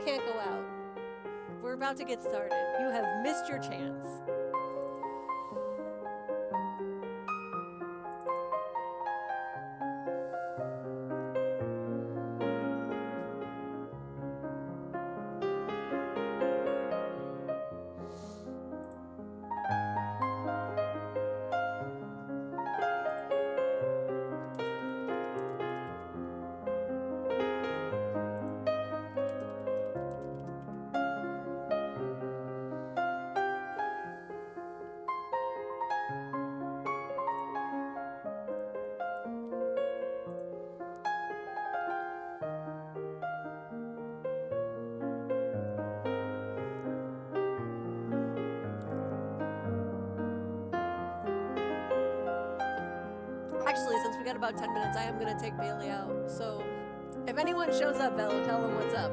can't go out. We're about to get started. You have missed your chance. Actually, since we got about 10 minutes, I am going to take Bailey out. So if anyone shows up, Bella, tell them what's up.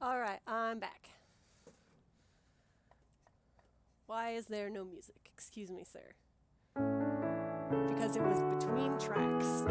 Alright, I'm back. Why is there no music? Excuse me, sir. Because it was between tracks.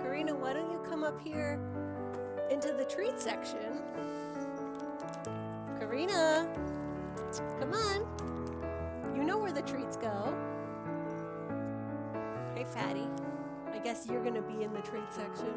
Karina, why don't you come up here into the treat section? Karina, come on. You know where the treats go. Hey, Fatty. I guess you're gonna be in the treat section.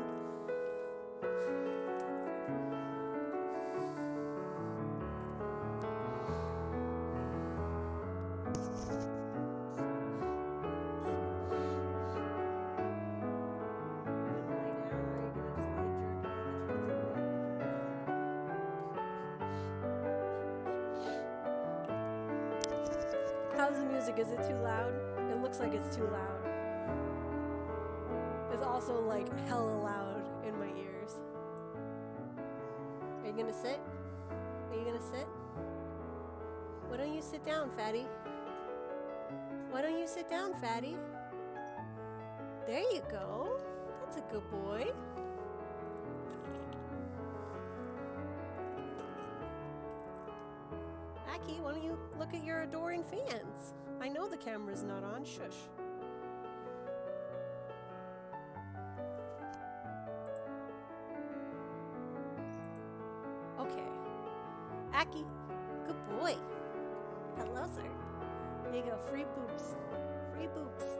How's the music? Is it too loud? It looks like it's too loud. It's also like hella loud in my ears. Are you gonna sit? Are you gonna sit? Why don't you sit down, Fatty? Why don't you sit down, Fatty? There you go. That's a good boy. Aki, why don't you look at your adoring fans? I know the camera's not on. Shush. Okay. Aki, good boy. Hello, sir. There you go. Free boops. Free boops.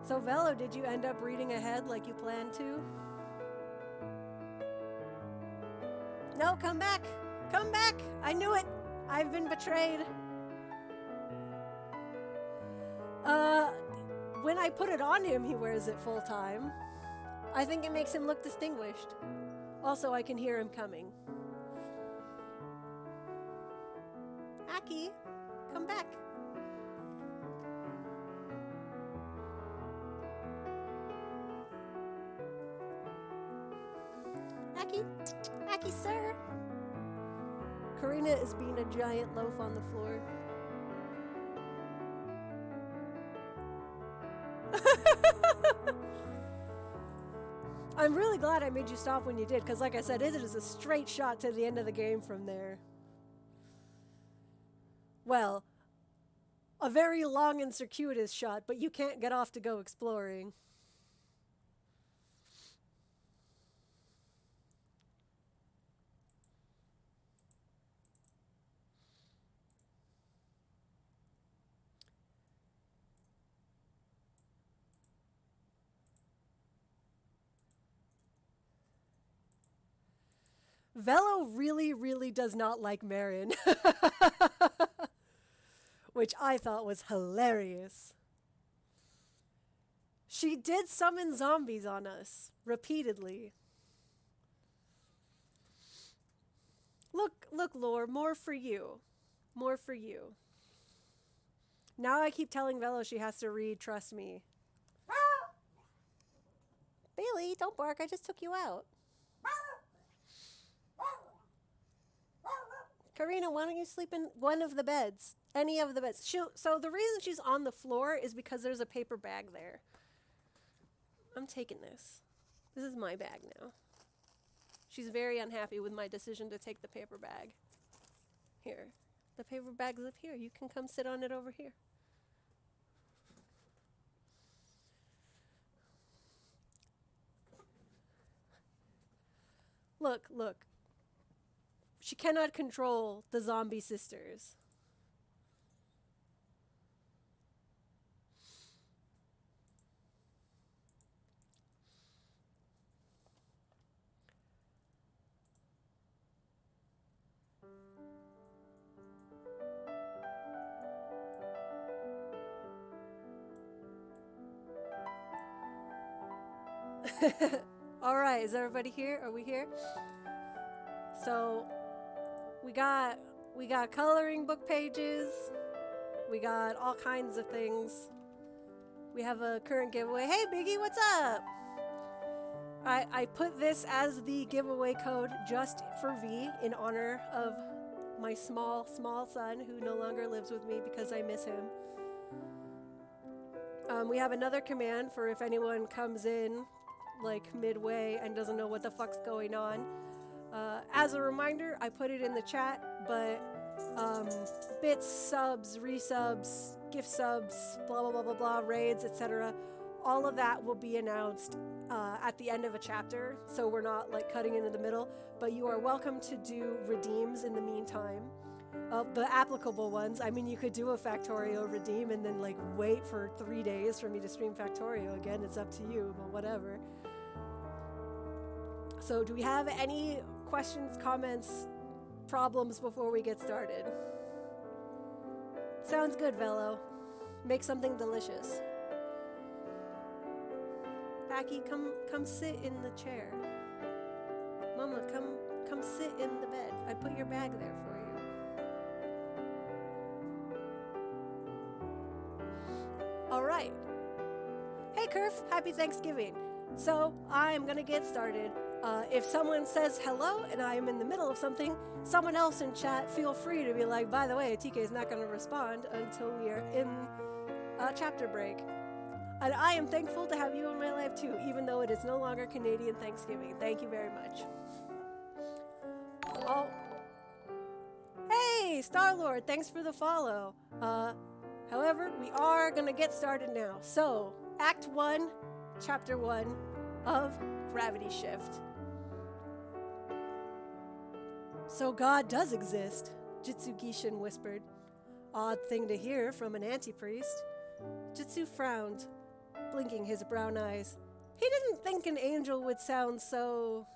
So, Velo, did you end up reading ahead like you planned to? No, come back! Come back! I knew it! I've been betrayed. When I put it on him, he wears it full time. I think it makes him look distinguished. Also, I can hear him coming. Aki, come back. Aki, Aki, sir. Karina is being a giant loaf on the floor. I'm really glad I made you stop when you did, because like I said, it is a straight shot to the end of the game from there. Well, a very long and circuitous shot, but you can't get off to go exploring. Velo really, really does not like Marin. Which I thought was hilarious. She did summon zombies on us repeatedly. Look, Lore, more for you. More for you. Now I keep telling Velo she has to read, trust me. Bailey, don't bark, I just took you out. Karina, why don't you sleep in one of the beds? Any of the beds. So the reason she's on the floor is because there's a paper bag there. I'm taking this. This is my bag now. She's very unhappy with my decision to take the paper bag. Here. The paper bag's up here. You can come sit on it over here. Look, look. She cannot control the zombie sisters. All right, is everybody here? Are we here? So we got coloring book pages. We got all kinds of things. We have a current giveaway. Hey, Biggie, what's up? I put this as the giveaway code just for V in honor of my small son who no longer lives with me because I miss him. We have another command for if anyone comes in like midway and doesn't know what the fuck's going on. As a reminder, I put it in the chat, but bits, subs, resubs, gift subs, blah, blah, blah, blah, blah, raids, etc. All of that will be announced at the end of a chapter, so we're not like cutting into the middle, but you are welcome to do redeems in the meantime. The applicable ones, I mean, you could do a Factorio redeem and then like wait for 3 days for me to stream Factorio again. It's up to you, but whatever. So do we have any questions, comments, problems before we get started? Sounds good, Velo. Make something delicious. Aki, come sit in the chair. Mama, come sit in the bed. I put your bag there for you. All right. Hey, Kerf, happy Thanksgiving. So I'm gonna get started. If someone says hello and I am in the middle of something, someone else in chat, feel free to be like, by the way, TK is not going to respond until we are in chapter break. And I am thankful to have you in my life too, even though it is no longer Canadian Thanksgiving. Thank you very much. Oh. Hey, Star-Lord, thanks for the follow. However, we are going to get started now. So, Act 1, Chapter 1 of Gravity Shift. So God does exist, Jitsu Gishin whispered. Odd thing to hear from an anti-priest. Jitsu frowned, blinking his brown eyes. He didn't think an angel would sound so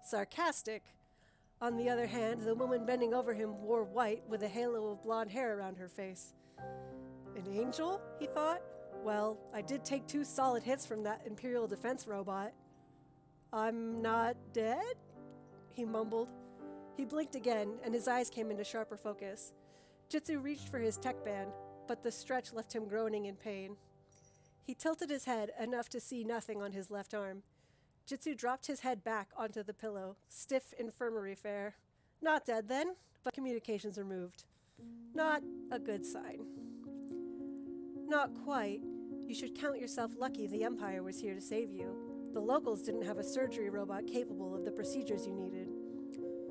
sarcastic. On the other hand, the woman bending over him wore white with a halo of blonde hair around her face. An angel? He thought. Well, I did take 2 solid hits from that Imperial Defense robot. I'm not dead? He mumbled. He blinked again, and his eyes came into sharper focus. Jitsu reached for his tech band, but the stretch left him groaning in pain. He tilted his head enough to see nothing on his left arm. Jitsu dropped his head back onto the pillow. Stiff infirmary fare. Not dead then, but communications removed. Not a good sign. Not quite. You should count yourself lucky the Empire was here to save you. The locals didn't have a surgery robot capable of the procedures you needed.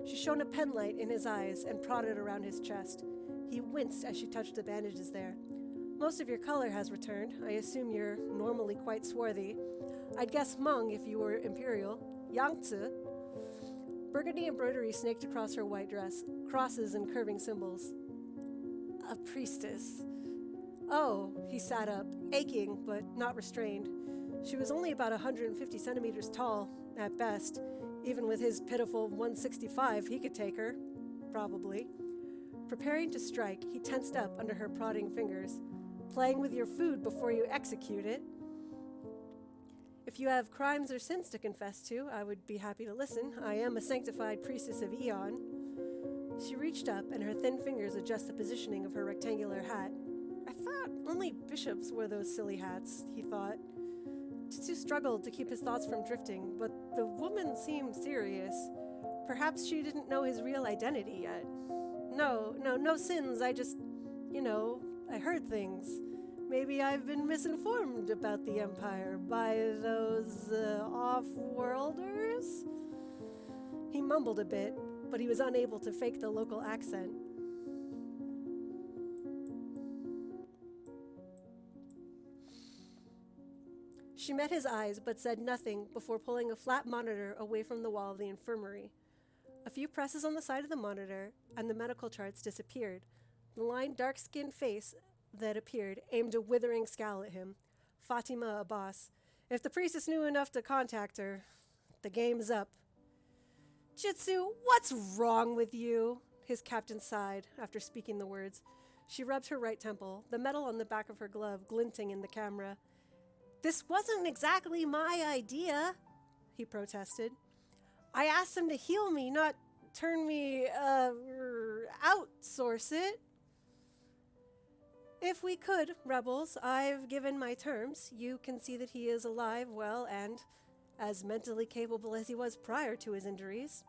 She shone a penlight in his eyes and prodded around his chest. He winced as she touched the bandages there. Most of your color has returned. I assume you're normally quite swarthy. I'd guess Hmong if you were Imperial. Yangtze. Burgundy embroidery snaked across her white dress, crosses and curving symbols. A priestess. Oh, he sat up, aching but not restrained. She was only about 150 centimeters tall, at best. Even with his pitiful 165, he could take her. Probably. Preparing to strike, he tensed up under her prodding fingers. Playing with your food before you execute it. If you have crimes or sins to confess to, I would be happy to listen. I am a sanctified priestess of Eon. She reached up, and her thin fingers adjusted the positioning of her rectangular hat. I thought only bishops wore those silly hats, he thought. Jitsu struggled to keep his thoughts from drifting, but the woman seemed serious. Perhaps she didn't know his real identity yet. No sins, I just, I heard things. Maybe I've been misinformed about the Empire by those, off-worlders? He mumbled a bit, but he was unable to fake the local accent. She met his eyes, but said nothing before pulling a flat monitor away from the wall of the infirmary. A few presses on the side of the monitor, and the medical charts disappeared. The lined, dark-skinned face that appeared aimed a withering scowl at him. Fatima Abbas. If the priestess knew enough to contact her, the game's up. Jitsu, what's wrong with you? His captain sighed after speaking the words. She rubbed her right temple, the metal on the back of her glove glinting in the camera. This wasn't exactly my idea, he protested. I asked them to heal me, not turn me, outsource it. If we could, rebels, I've given my terms. You can see that he is alive, well, and as mentally capable as he was prior to his injuries.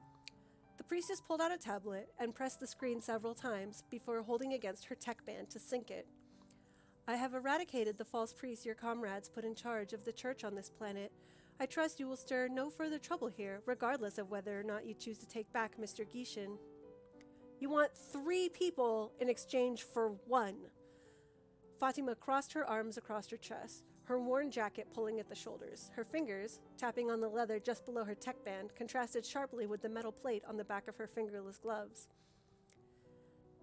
The priestess pulled out a tablet and pressed the screen several times before holding against her tech band to sync it. I have eradicated the false priests your comrades put in charge of the church on this planet. I trust you will stir no further trouble here, regardless of whether or not you choose to take back Mr. Gishin. You want 3 people in exchange for 1. Fatima crossed her arms across her chest, her worn jacket pulling at the shoulders. Her fingers, tapping on the leather just below her tech band, contrasted sharply with the metal plate on the back of her fingerless gloves.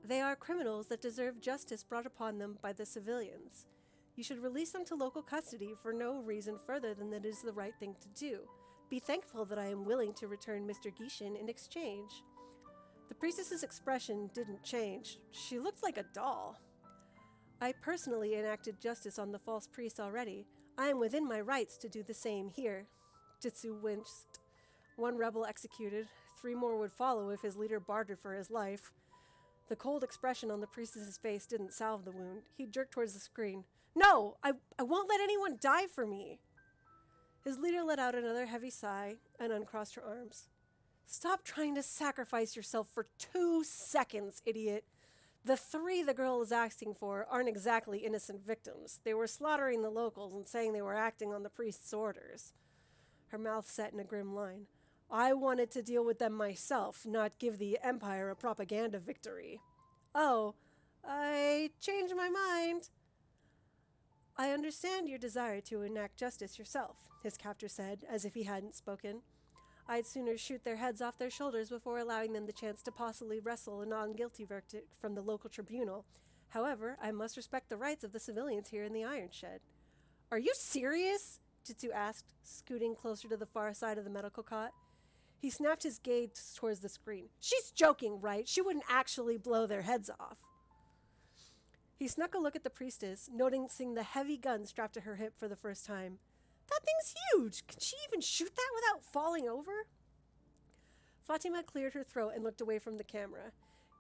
They are criminals that deserve justice brought upon them by the civilians. You should release them to local custody for no reason further than that it is the right thing to do. Be thankful that I am willing to return Mr. Gishin in exchange. The priestess's expression didn't change. She looked like a doll. I personally enacted justice on the false priest already. I am within my rights to do the same here. Jitsu winced. 1 rebel executed. 3 more would follow if his leader bartered for his life. The cold expression on the priestess's face didn't salve the wound. He jerked towards the screen. No! I won't let anyone die for me! His leader let out another heavy sigh and uncrossed her arms. Stop trying to sacrifice yourself for 2 seconds, idiot! The 3 the girl is asking for aren't exactly innocent victims. They were slaughtering the locals and saying they were acting on the priest's orders. Her mouth set in a grim line. I wanted to deal with them myself, not give the Empire a propaganda victory. Oh, I changed my mind. I understand your desire to enact justice yourself, his captor said, as if he hadn't spoken. I'd sooner shoot their heads off their shoulders before allowing them the chance to possibly wrestle a non-guilty verdict from the local tribunal. However, I must respect the rights of the civilians here in the Iron Shed. Are you serious? Jitsu asked, scooting closer to the far side of the medical cot. He snapped his gaze towards the screen. She's joking, right? She wouldn't actually blow their heads off. He snuck a look at the priestess, noticing the heavy gun strapped to her hip for the first time. That thing's huge! Can she even shoot that without falling over? Fatima cleared her throat and looked away from the camera.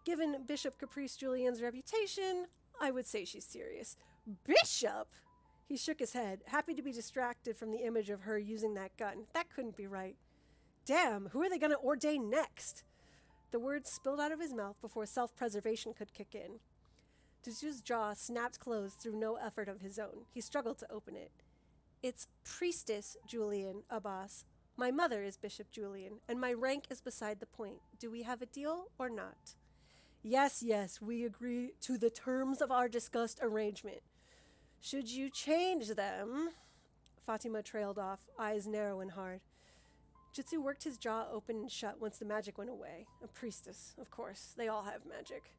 Given Bishop Caprice Julian's reputation, I would say she's serious. Bishop? He shook his head, happy to be distracted from the image of her using that gun. That couldn't be right. Damn, who are they going to ordain next? The words spilled out of his mouth before self-preservation could kick in. Jitsu's jaw snapped closed through no effort of his own. He struggled to open it. It's Priestess Julian, Abbas. My mother is Bishop Julian, and my rank is beside the point. Do we have a deal or not? Yes, we agree to the terms of our discussed arrangement. Should you change them? Fatima trailed off, eyes narrow and hard. Jitsu worked his jaw open and shut once the magic went away. A priestess, of course. They all have magic.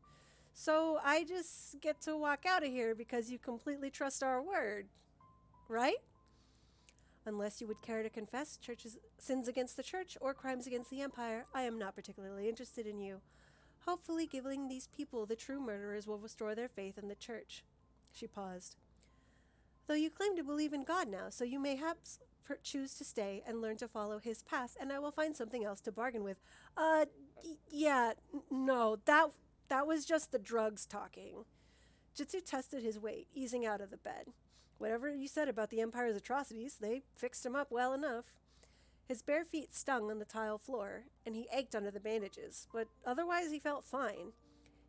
So I just get to walk out of here because you completely trust our word, right? Unless you would care to confess sins against the church or crimes against the Empire, I am not particularly interested in you. Hopefully giving these people the true murderers will restore their faith in the church. She paused. Though you claim to believe in God now, so you mayhaps choose to stay and learn to follow his path, and I will find something else to bargain with. No, that was just the drugs talking. Jitsu tested his weight, easing out of the bed. Whatever you said about the Empire's atrocities, they fixed him up well enough. His bare feet stung on the tile floor, and he ached under the bandages, but otherwise he felt fine.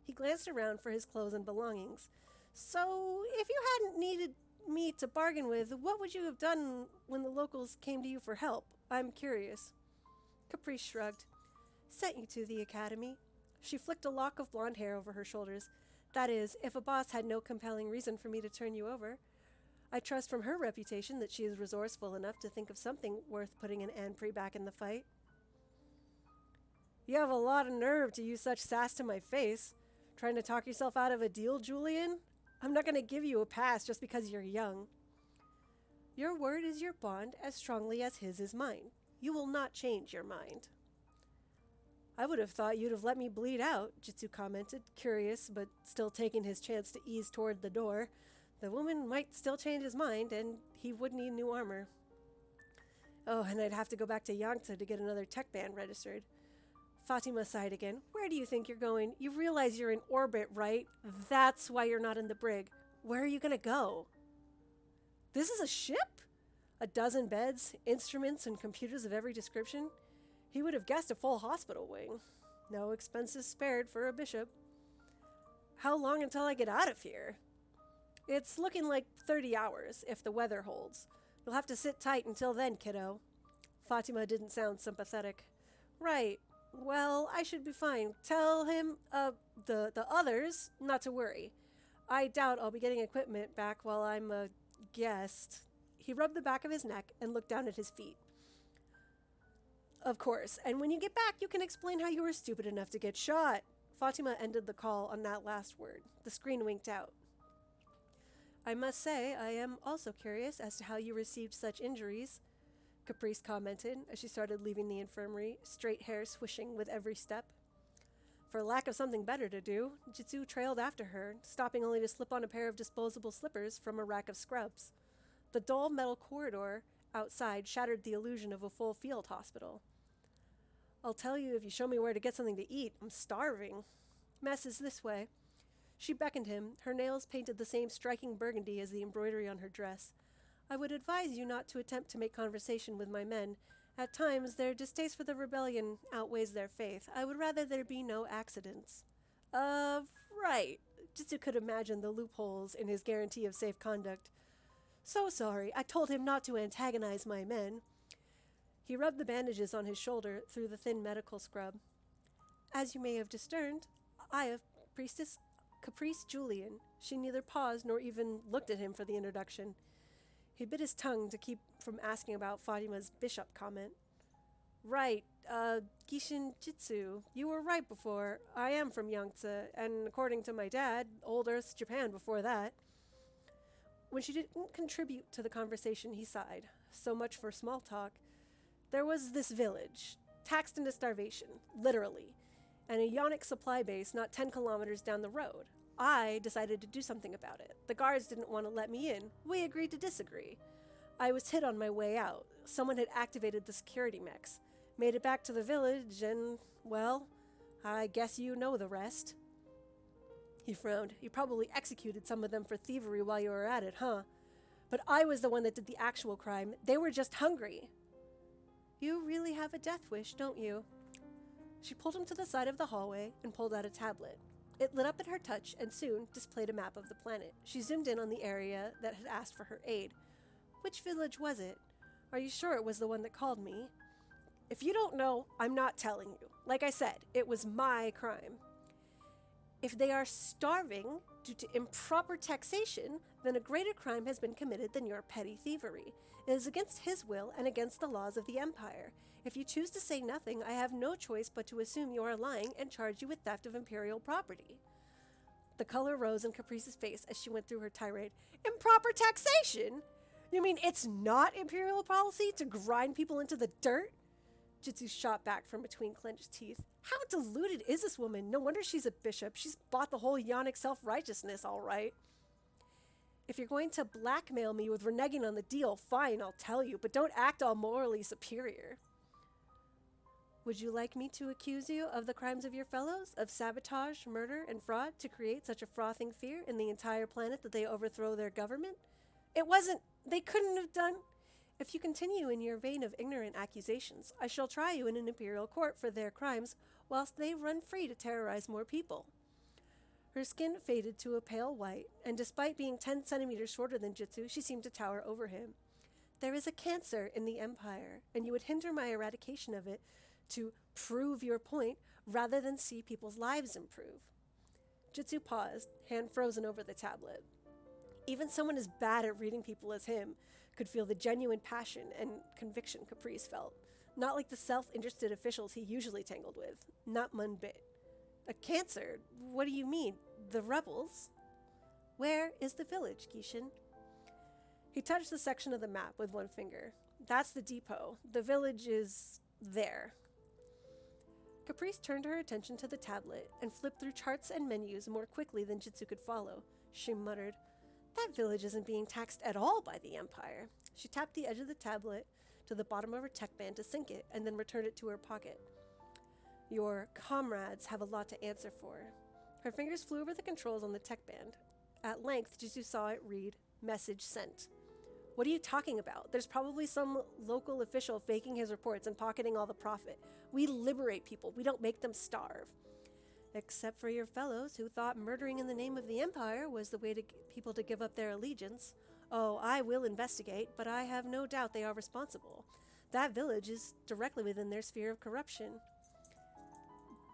He glanced around for his clothes and belongings. So, if you hadn't needed me to bargain with, what would you have done when the locals came to you for help? I'm curious. Caprice shrugged. Sent you to the academy. She flicked a lock of blonde hair over her shoulders. That is, if a boss had no compelling reason for me to turn you over. I trust from her reputation that she is resourceful enough to think of something worth putting an Anpri back in the fight. You have a lot of nerve to use such sass to my face. Trying to talk yourself out of a deal, Julian? I'm not going to give you a pass just because you're young. Your word is your bond as strongly as his is mine. You will not change your mind. I would have thought you'd have let me bleed out, Jitsu commented, curious, but still taking his chance to ease toward the door. The woman might still change his mind, and he would need new armor. Oh, and I'd have to go back to Yangtze to get another tech band registered. Fatima sighed again. Where do you think you're going? You realize you're in orbit, right? That's why you're not in the brig. Where are you gonna go? This is a ship? A dozen beds, instruments, and computers of every description? He would have guessed a full hospital wing. No expenses spared for a bishop. How long until I get out of here? It's looking like 30 hours, if the weather holds. You'll have to sit tight until then, kiddo. Fatima didn't sound sympathetic. Right. Well, I should be fine. Tell him, the others, not to worry. I doubt I'll be getting equipment back while I'm a guest. He rubbed the back of his neck and looked down at his feet. Of course, and when you get back, you can explain how you were stupid enough to get shot. Fatima ended the call on that last word. The screen winked out. I must say, I am also curious as to how you received such injuries, Caprice commented as she started leaving the infirmary, straight hair swishing with every step. For lack of something better to do, Jitsu trailed after her, stopping only to slip on a pair of disposable slippers from a rack of scrubs. The dull metal corridor outside shattered the illusion of a full field hospital. I'll tell you if you show me where to get something to eat. I'm starving. Mess is this way. She beckoned him, her nails painted the same striking burgundy as the embroidery on her dress. I would advise you not to attempt to make conversation with my men. At times, their distaste for the rebellion outweighs their faith. I would rather there be no accidents. Right. Jitsu could imagine the loopholes in his guarantee of safe conduct. So sorry, I told him not to antagonize my men. He rubbed the bandages on his shoulder through the thin medical scrub. As you may have discerned, I have Priestess Caprice Julian. She neither paused nor even looked at him for the introduction. He bit his tongue to keep from asking about Fatima's bishop comment. Right, Gishin Jitsu, you were right before. I am from Yangtze, and according to my dad, Old Earth's Japan before that. When she didn't contribute to the conversation, he sighed. So much for small talk. There was this village, taxed into starvation, literally, and a yonic supply base not 10 kilometers down the road. I decided to do something about it. The guards didn't want to let me in. We agreed to disagree. I was hit on my way out. Someone had activated the security mechs. Made it back to the village and, well, I guess you know the rest. He frowned. You probably executed some of them for thievery while you were at it, huh? But I was the one that did the actual crime. They were just hungry. You really have a death wish, don't you? She pulled him to the side of the hallway and pulled out a tablet. It lit up at her touch and soon displayed a map of the planet. She zoomed in on the area that had asked for her aid. Which village was it? Are you sure it was the one that called me? If you don't know, I'm not telling you. Like I said, it was my crime. If they are starving due to improper taxation, then a greater crime has been committed than your petty thievery. It is against his will and against the laws of the Empire. If you choose to say nothing, I have no choice but to assume you are lying and charge you with theft of imperial property. The color rose in Caprice's face as she went through her tirade. Improper taxation? You mean it's not imperial policy to grind people into the dirt? Jitsu shot back from between clenched teeth. How deluded is this woman? No wonder she's a bishop. She's bought the whole yonic self-righteousness, all right. If you're going to blackmail me with reneging on the deal, fine, I'll tell you, but don't act all morally superior. Would you like me to accuse you of the crimes of your fellows, of sabotage, murder, and fraud to create such a frothing fear in the entire planet that they overthrow their government? They couldn't have done... If you continue in your vein of ignorant accusations, I shall try you in an imperial court for their crimes, whilst they run free to terrorize more people. Her skin faded to a pale white, and despite being 10 centimeters shorter than Jitsu, she seemed to tower over him. There is a cancer in the Empire, and you would hinder my eradication of it to prove your point rather than see people's lives improve. Jitsu paused, hand frozen over the tablet. Even someone as bad at reading people as him could feel the genuine passion and conviction Caprice felt. Not like the self-interested officials he usually tangled with. Not one bit. A cancer? What do you mean? The rebels? Where is the village, Gishin? He touched the section of the map with one finger. That's the depot. The village is there. Caprice turned her attention to the tablet and flipped through charts and menus more quickly than Jitsu could follow. She muttered, "That village isn't being taxed at all by the Empire." She tapped the edge of the tablet to the bottom of her tech band to sync it and then returned it to her pocket. Your comrades have a lot to answer for. Her fingers flew over the controls on the tech band. At length, Jitsu saw it read, "Message sent." "What are you talking about? There's probably some local official faking his reports and pocketing all the profit. We liberate people. We don't make them starve." "Except for your fellows who thought murdering in the name of the Empire was the way to get people to give up their allegiance. Oh, I will investigate, but I have no doubt they are responsible. That village is directly within their sphere of corruption."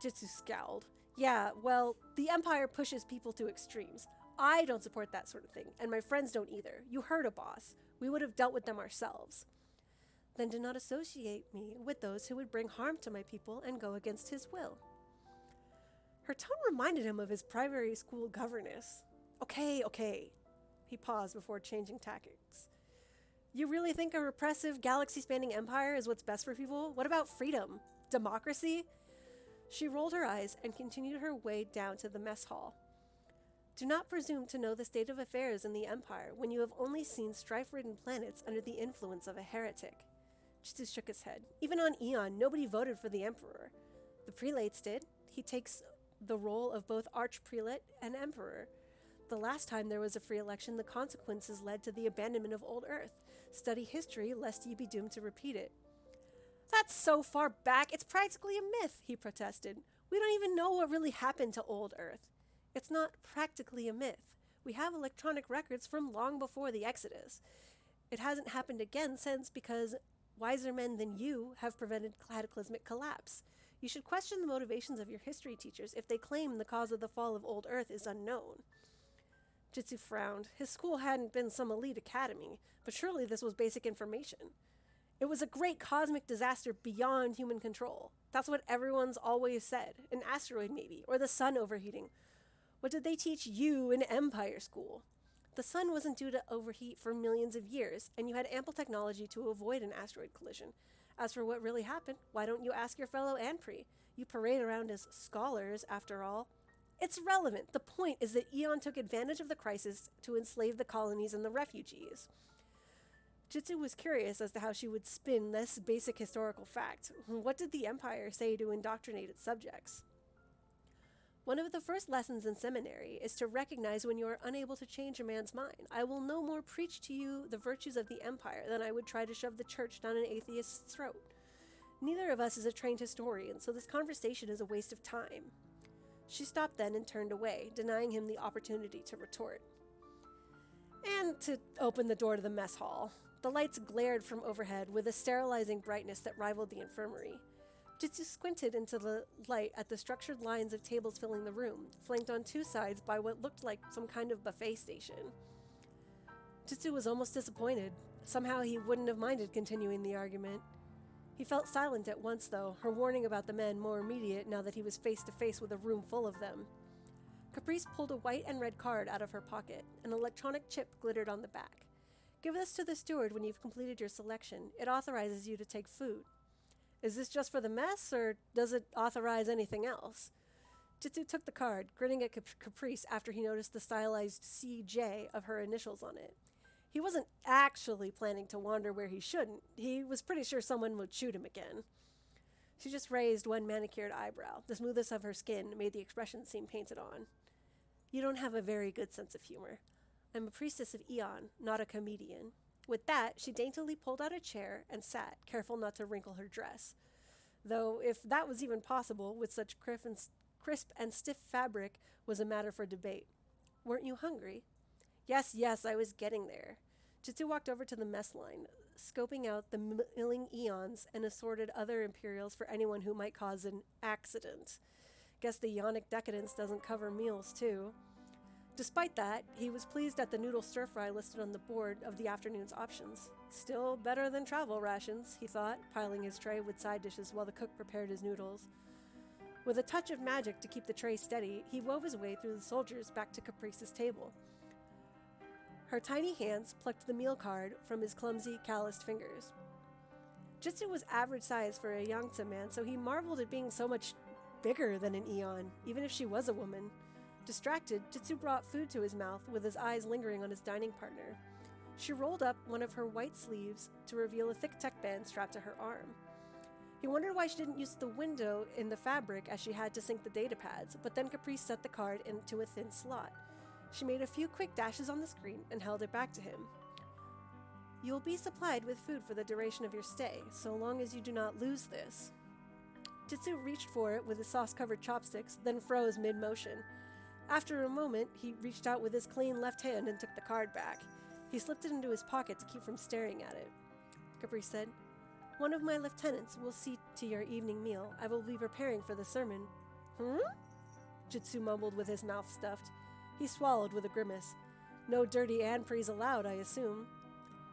Jitsu scowled. "Yeah, well, the Empire pushes people to extremes. I don't support that sort of thing, and my friends don't either. You heard a boss. We would have dealt with them ourselves." "Then do not associate me with those who would bring harm to my people and go against his will." Her tone reminded him of his primary school governess. Okay. He paused before changing tactics. "You really think a repressive, galaxy-spanning empire is what's best for people? What about freedom? Democracy?" She rolled her eyes and continued her way down to the mess hall. "Do not presume to know the state of affairs in the Empire when you have only seen strife-ridden planets under the influence of a heretic." Jitsu shook his head. "Even on Eon, nobody voted for the Emperor. The prelates did. He takes the role of both arch-prelate and Emperor. The last time there was a free election, the consequences led to the abandonment of Old Earth. Study history, lest ye be doomed to repeat it." "That's so far back, it's practically a myth," he protested. "We don't even know what really happened to Old Earth." "It's not practically a myth. We have electronic records from long before the Exodus. It hasn't happened again since because wiser men than you have prevented cataclysmic collapse. You should question the motivations of your history teachers if they claim the cause of the fall of Old Earth is unknown." Jitsu frowned. His school hadn't been some elite academy, but surely this was basic information. It was a great cosmic disaster beyond human control. That's what everyone's always said. An asteroid maybe, or the sun overheating. What did they teach you in Empire School? The sun wasn't due to overheat for millions of years, and you had ample technology to avoid an asteroid collision. As for what really happened, why don't you ask your fellow Anpri? You parade around as scholars, after all. It's relevant. The point is that Eon took advantage of the crisis to enslave the colonies and the refugees. Jitsu was curious as to how she would spin this basic historical fact. What did the Empire say to indoctrinate its subjects? "One of the first lessons in seminary is to recognize when you are unable to change a man's mind. I will no more preach to you the virtues of the Empire than I would try to shove the church down an atheist's throat. Neither of us is a trained historian, so this conversation is a waste of time." She stopped then and turned away, denying him the opportunity to retort. And to open the door to the mess hall. The lights glared from overhead with a sterilizing brightness that rivaled the infirmary. Jitsu squinted into the light at the structured lines of tables filling the room, flanked on two sides by what looked like some kind of buffet station. Jitsu was almost disappointed. Somehow he wouldn't have minded continuing the argument. He felt silent at once, though, her warning about the men more immediate now that he was face to face with a room full of them. Caprice pulled a white and red card out of her pocket. An electronic chip glittered on the back. "Give this to the steward when you've completed your selection. It authorizes you to take food." "Is this just for the mess, or does it authorize anything else?" Jitsu took the card, grinning at Caprice after he noticed the stylized CJ of her initials on it. He wasn't actually planning to wander where he shouldn't. He was pretty sure someone would shoot him again. She just raised one manicured eyebrow. The smoothness of her skin made the expression seem painted on. "You don't have a very good sense of humor. I'm a priestess of Eon, not a comedian." With that, she daintily pulled out a chair and sat, careful not to wrinkle her dress. Though if that was even possible with such crisp and stiff fabric was a matter for debate. "Weren't you hungry?" Yes, I was getting there." Jitsu walked over to the mess line, scoping out the milling Eons and assorted other Imperials for anyone who might cause an accident. Guess the Ionic decadence doesn't cover meals, too. Despite that, he was pleased at the noodle stir-fry listed on the board of the afternoon's options. Still better than travel rations, he thought, piling his tray with side dishes while the cook prepared his noodles. With a touch of magic to keep the tray steady, he wove his way through the soldiers back to Caprice's table. Her tiny hands plucked the meal card from his clumsy, calloused fingers. Jitsu was average size for a Yangtze man, so he marveled at being so much bigger than an Eon, even if she was a woman. Distracted, Jitsu brought food to his mouth, with his eyes lingering on his dining partner. She rolled up one of her white sleeves to reveal a thick tech band strapped to her arm. He wondered why she didn't use the window in the fabric as she had to sync the data pads, but then Caprice set the card into a thin slot. She made a few quick dashes on the screen and held it back to him. You will be supplied with food for the duration of your stay, so long as you do not lose this. Jitsu reached for it with his sauce-covered chopsticks, then froze mid-motion. After a moment, he reached out with his clean left hand and took the card back. He slipped it into his pocket to keep from staring at it. Caprice said, "One of my lieutenants will see to your evening meal. I will be preparing for the sermon." Jitsu mumbled with his mouth stuffed. He swallowed with a grimace. No dirty anpries allowed, I assume.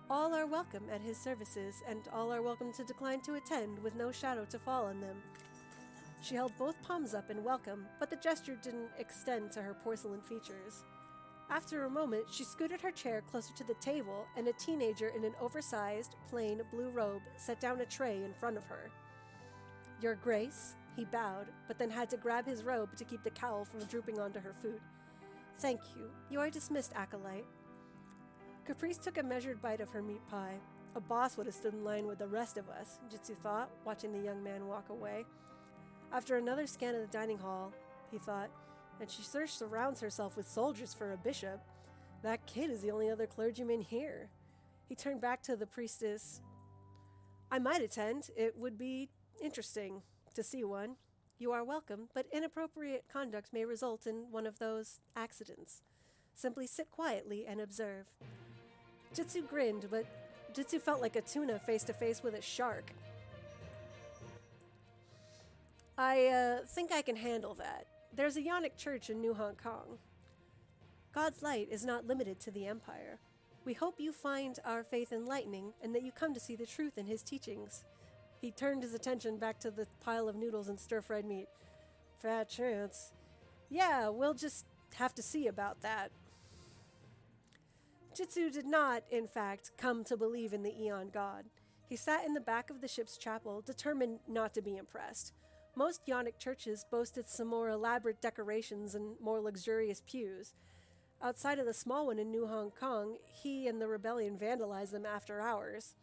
All are welcome at his services, and all are welcome to decline to attend with no shadow to fall on them. She held both palms up in welcome, but the gesture didn't extend to her porcelain features. After a moment, she scooted her chair closer to the table, and a teenager in an oversized, plain blue robe set down a tray in front of her. "Your Grace," he bowed, but then had to grab his robe to keep the cowl from drooping onto her food. "Thank you. You are dismissed, Acolyte." Caprice took a measured bite of her meat pie. A boss would have stood in line with the rest of us, Jitsu thought, watching the young man walk away. After another scan of the dining hall, he thought, and she surrounds herself with soldiers for a bishop. That kid is the only other clergyman here. He turned back to the priestess. "I might attend. It would be interesting to see one. You are welcome, but inappropriate conduct may result in one of those accidents. Simply sit quietly and observe." Jitsu grinned, but Jitsu felt like a tuna face to face with a shark. "I think I can handle that. There's a Yonic church in New Hong Kong. God's light is not limited to the Empire. We hope you find our faith enlightening and that you come to see the truth in his teachings." He turned his attention back to the pile of noodles and stir-fried meat. "Fat chance. Yeah, we'll just have to see about that." Jitsu did not, in fact, come to believe in the Aeon God. He sat in the back of the ship's chapel, determined not to be impressed. Most Yonic churches boasted some more elaborate decorations and more luxurious pews. Outside of the small one in New Hong Kong, he and the rebellion vandalized them after hours.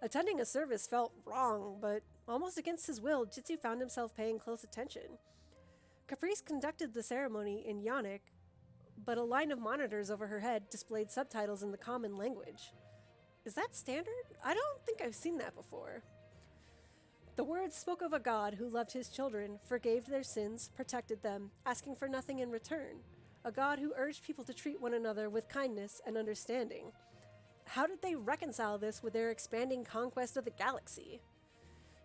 Attending a service felt wrong, but almost against his will, Jitsu found himself paying close attention. Caprice conducted the ceremony in Yonic, but a line of monitors over her head displayed subtitles in the common language. Is that standard? I don't think I've seen that before. The words spoke of a God who loved his children, forgave their sins, protected them, asking for nothing in return. A God who urged people to treat one another with kindness and understanding. How did they reconcile this with their expanding conquest of the galaxy?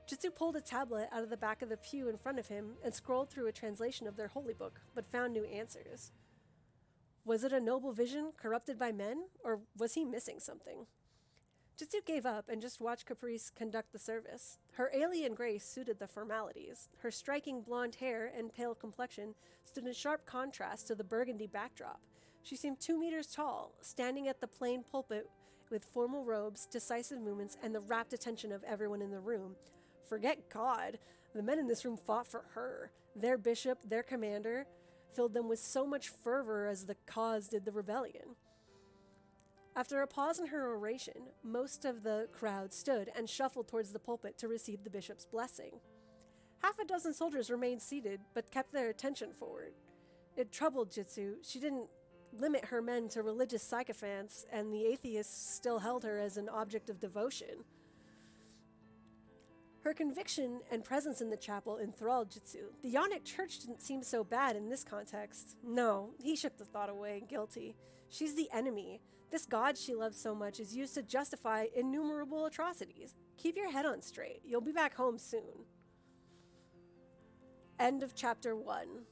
Jitsu pulled a tablet out of the back of the pew in front of him and scrolled through a translation of their holy book, but found new answers. Was it a noble vision corrupted by men, or was he missing something? Jitsu gave up and just watched Caprice conduct the service. Her alien grace suited the formalities. Her striking blonde hair and pale complexion stood in sharp contrast to the burgundy backdrop. She seemed 2 meters tall, standing at the plain pulpit with formal robes, decisive movements, and the rapt attention of everyone in the room. Forget God. The men in this room fought for her. Their bishop, their commander, filled them with so much fervor as the cause did the rebellion. After a pause in her oration, most of the crowd stood and shuffled towards the pulpit to receive the bishop's blessing. Half a dozen soldiers remained seated, but kept their attention forward. It troubled Jitsu. She didn't limit her men to religious sycophants, and the atheists still held her as an object of devotion. Her conviction and presence in the chapel enthralled Jitsu. The Yonic church didn't seem so bad in this context. No, he shook the thought away, guilty. She's the enemy. This God she loves so much is used to justify innumerable atrocities. Keep your head on straight. You'll be back home soon. End of chapter 1.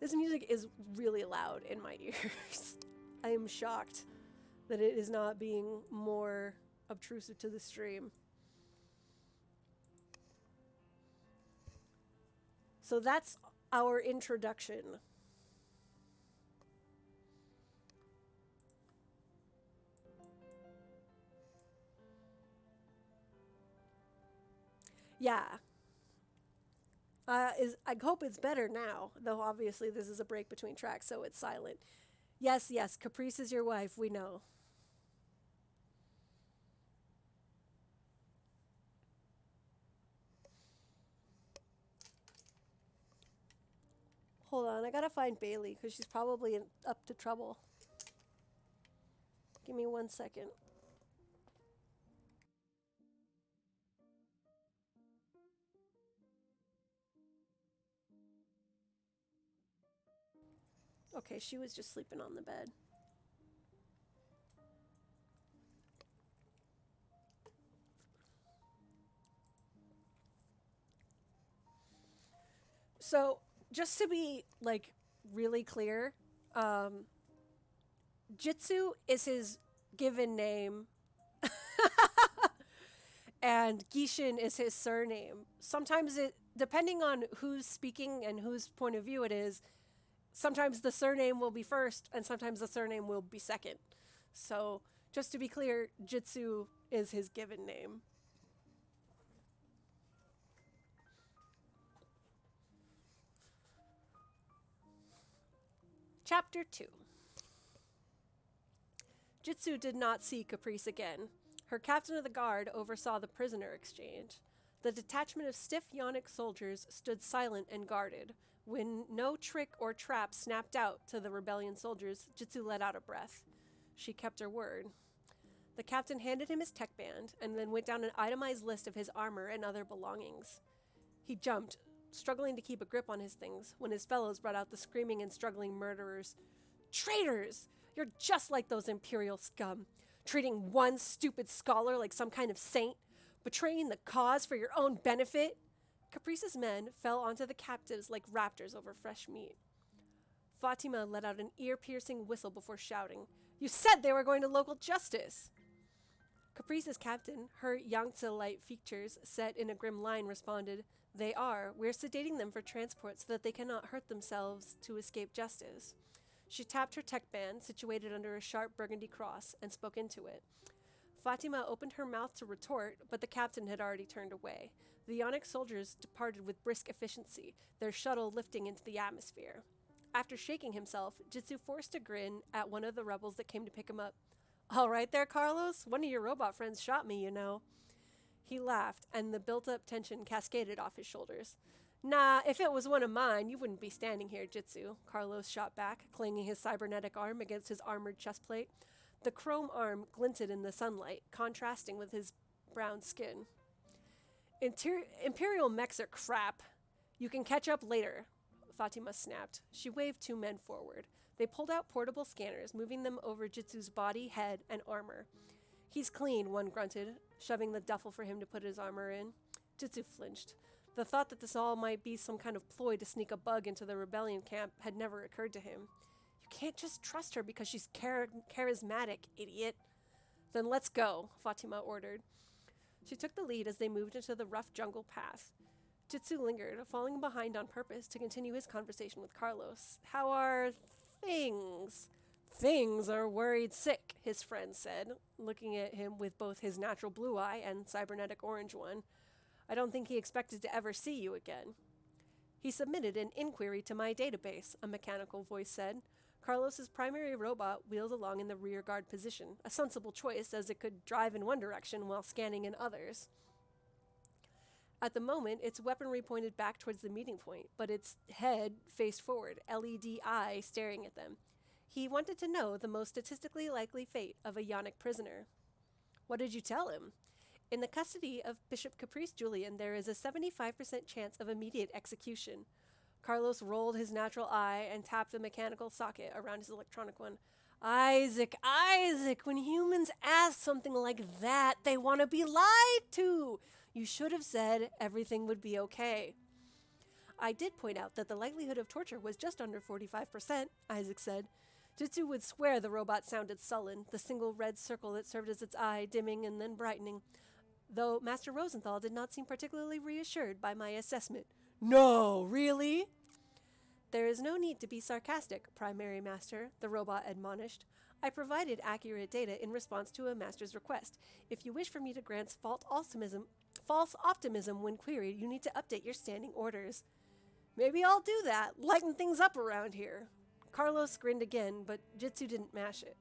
This music is really loud in my ears. I am shocked that it is not being more obtrusive to the stream. So that's our introduction. Yeah. I hope it's better now, though obviously this is a break between tracks, so it's silent. Yes, Caprice is your wife, we know. Hold on, I gotta find Bailey because she's probably up to trouble. Give me 1 second. Okay, she was just sleeping on the bed. So, just to be like really clear, Jitsu is his given name, and Gishin is his surname. Sometimes it, depending on who's speaking and whose point of view it is, sometimes the surname will be first, and sometimes the surname will be second. So, just to be clear, Jitsu is his given name. Chapter 2. Jitsu did not see Caprice again. Her captain of the guard oversaw the prisoner exchange. The detachment of stiff Yonic soldiers stood silent and guarded. When no trick or trap snapped out to the rebellion soldiers, Jitsu let out a breath. She kept her word. The captain handed him his tech band and then went down an itemized list of his armor and other belongings. He jumped, struggling to keep a grip on his things, when his fellows brought out the screaming and struggling murderers. Traitors! You're just like those Imperial scum, treating one stupid scholar like some kind of saint, betraying the cause for your own benefit. Caprice's men fell onto the captives like raptors over fresh meat. Fatima let out an ear-piercing whistle before shouting, "You said they were going to local justice!" Caprice's captain, her Yangtze-like features set in a grim line, responded, "They are. We're sedating them for transport so that they cannot hurt themselves to escape justice." She tapped her tech band, situated under a sharp burgundy cross, and spoke into it. Fatima opened her mouth to retort, but the captain had already turned away. The Yonic soldiers departed with brisk efficiency, their shuttle lifting into the atmosphere. After shaking himself, Jitsu forced a grin at one of the rebels that came to pick him up. "All right there, Carlos? One of your robot friends shot me, you know." He laughed, and the built-up tension cascaded off his shoulders. "Nah, if it was one of mine, you wouldn't be standing here, Jitsu," Carlos shot back, clanging his cybernetic arm against his armored chest plate. The chrome arm glinted in the sunlight, contrasting with his brown skin. Imperial mechs are crap. You can catch up later," Fatima snapped. She waved two men forward. They pulled out portable scanners, moving them over Jitsu's body, head, and armor. "He's clean," one grunted, shoving the duffel for him to put his armor in. Jitsu flinched. The thought that this all might be some kind of ploy to sneak a bug into the rebellion camp had never occurred to him. "You can't just trust her because she's charismatic, idiot." "Then let's go," Fatima ordered. She took the lead as they moved into the rough jungle path. Jitsu lingered, falling behind on purpose to continue his conversation with Carlos. "How are things?" "Things are worried sick," his friend said, looking at him with both his natural blue eye and cybernetic orange one. "I don't think he expected to ever see you again." "He submitted an inquiry to my database," a mechanical voice said. Carlos's primary robot wheeled along in the rear guard position, a sensible choice as it could drive in one direction while scanning in others. At the moment, its weaponry pointed back towards the meeting point, but its head faced forward, LED eye staring at them. He wanted to know the most statistically likely fate of a Yonic prisoner. "What did you tell him?" "In the custody of Bishop Caprice Julian, there is a 75% chance of immediate execution." Carlos rolled his natural eye and tapped the mechanical socket around his electronic one. Isaac, when humans ask something like that, they want to be lied to. You should have said everything would be okay." "I did point out that the likelihood of torture was just under 45%, Isaac said. Jitsu would swear the robot sounded sullen, the single red circle that served as its eye dimming and then brightening, though Master Rosenthal did not seem particularly reassured by my assessment. "No, really?" "There is no need to be sarcastic, Primary Master," the robot admonished. "I provided accurate data in response to a master's request. If you wish for me to grant false optimism when queried, you need to update your standing orders." "Maybe I'll do that. Lighten things up around here." Carlos grinned again, but Jitsu didn't mash it.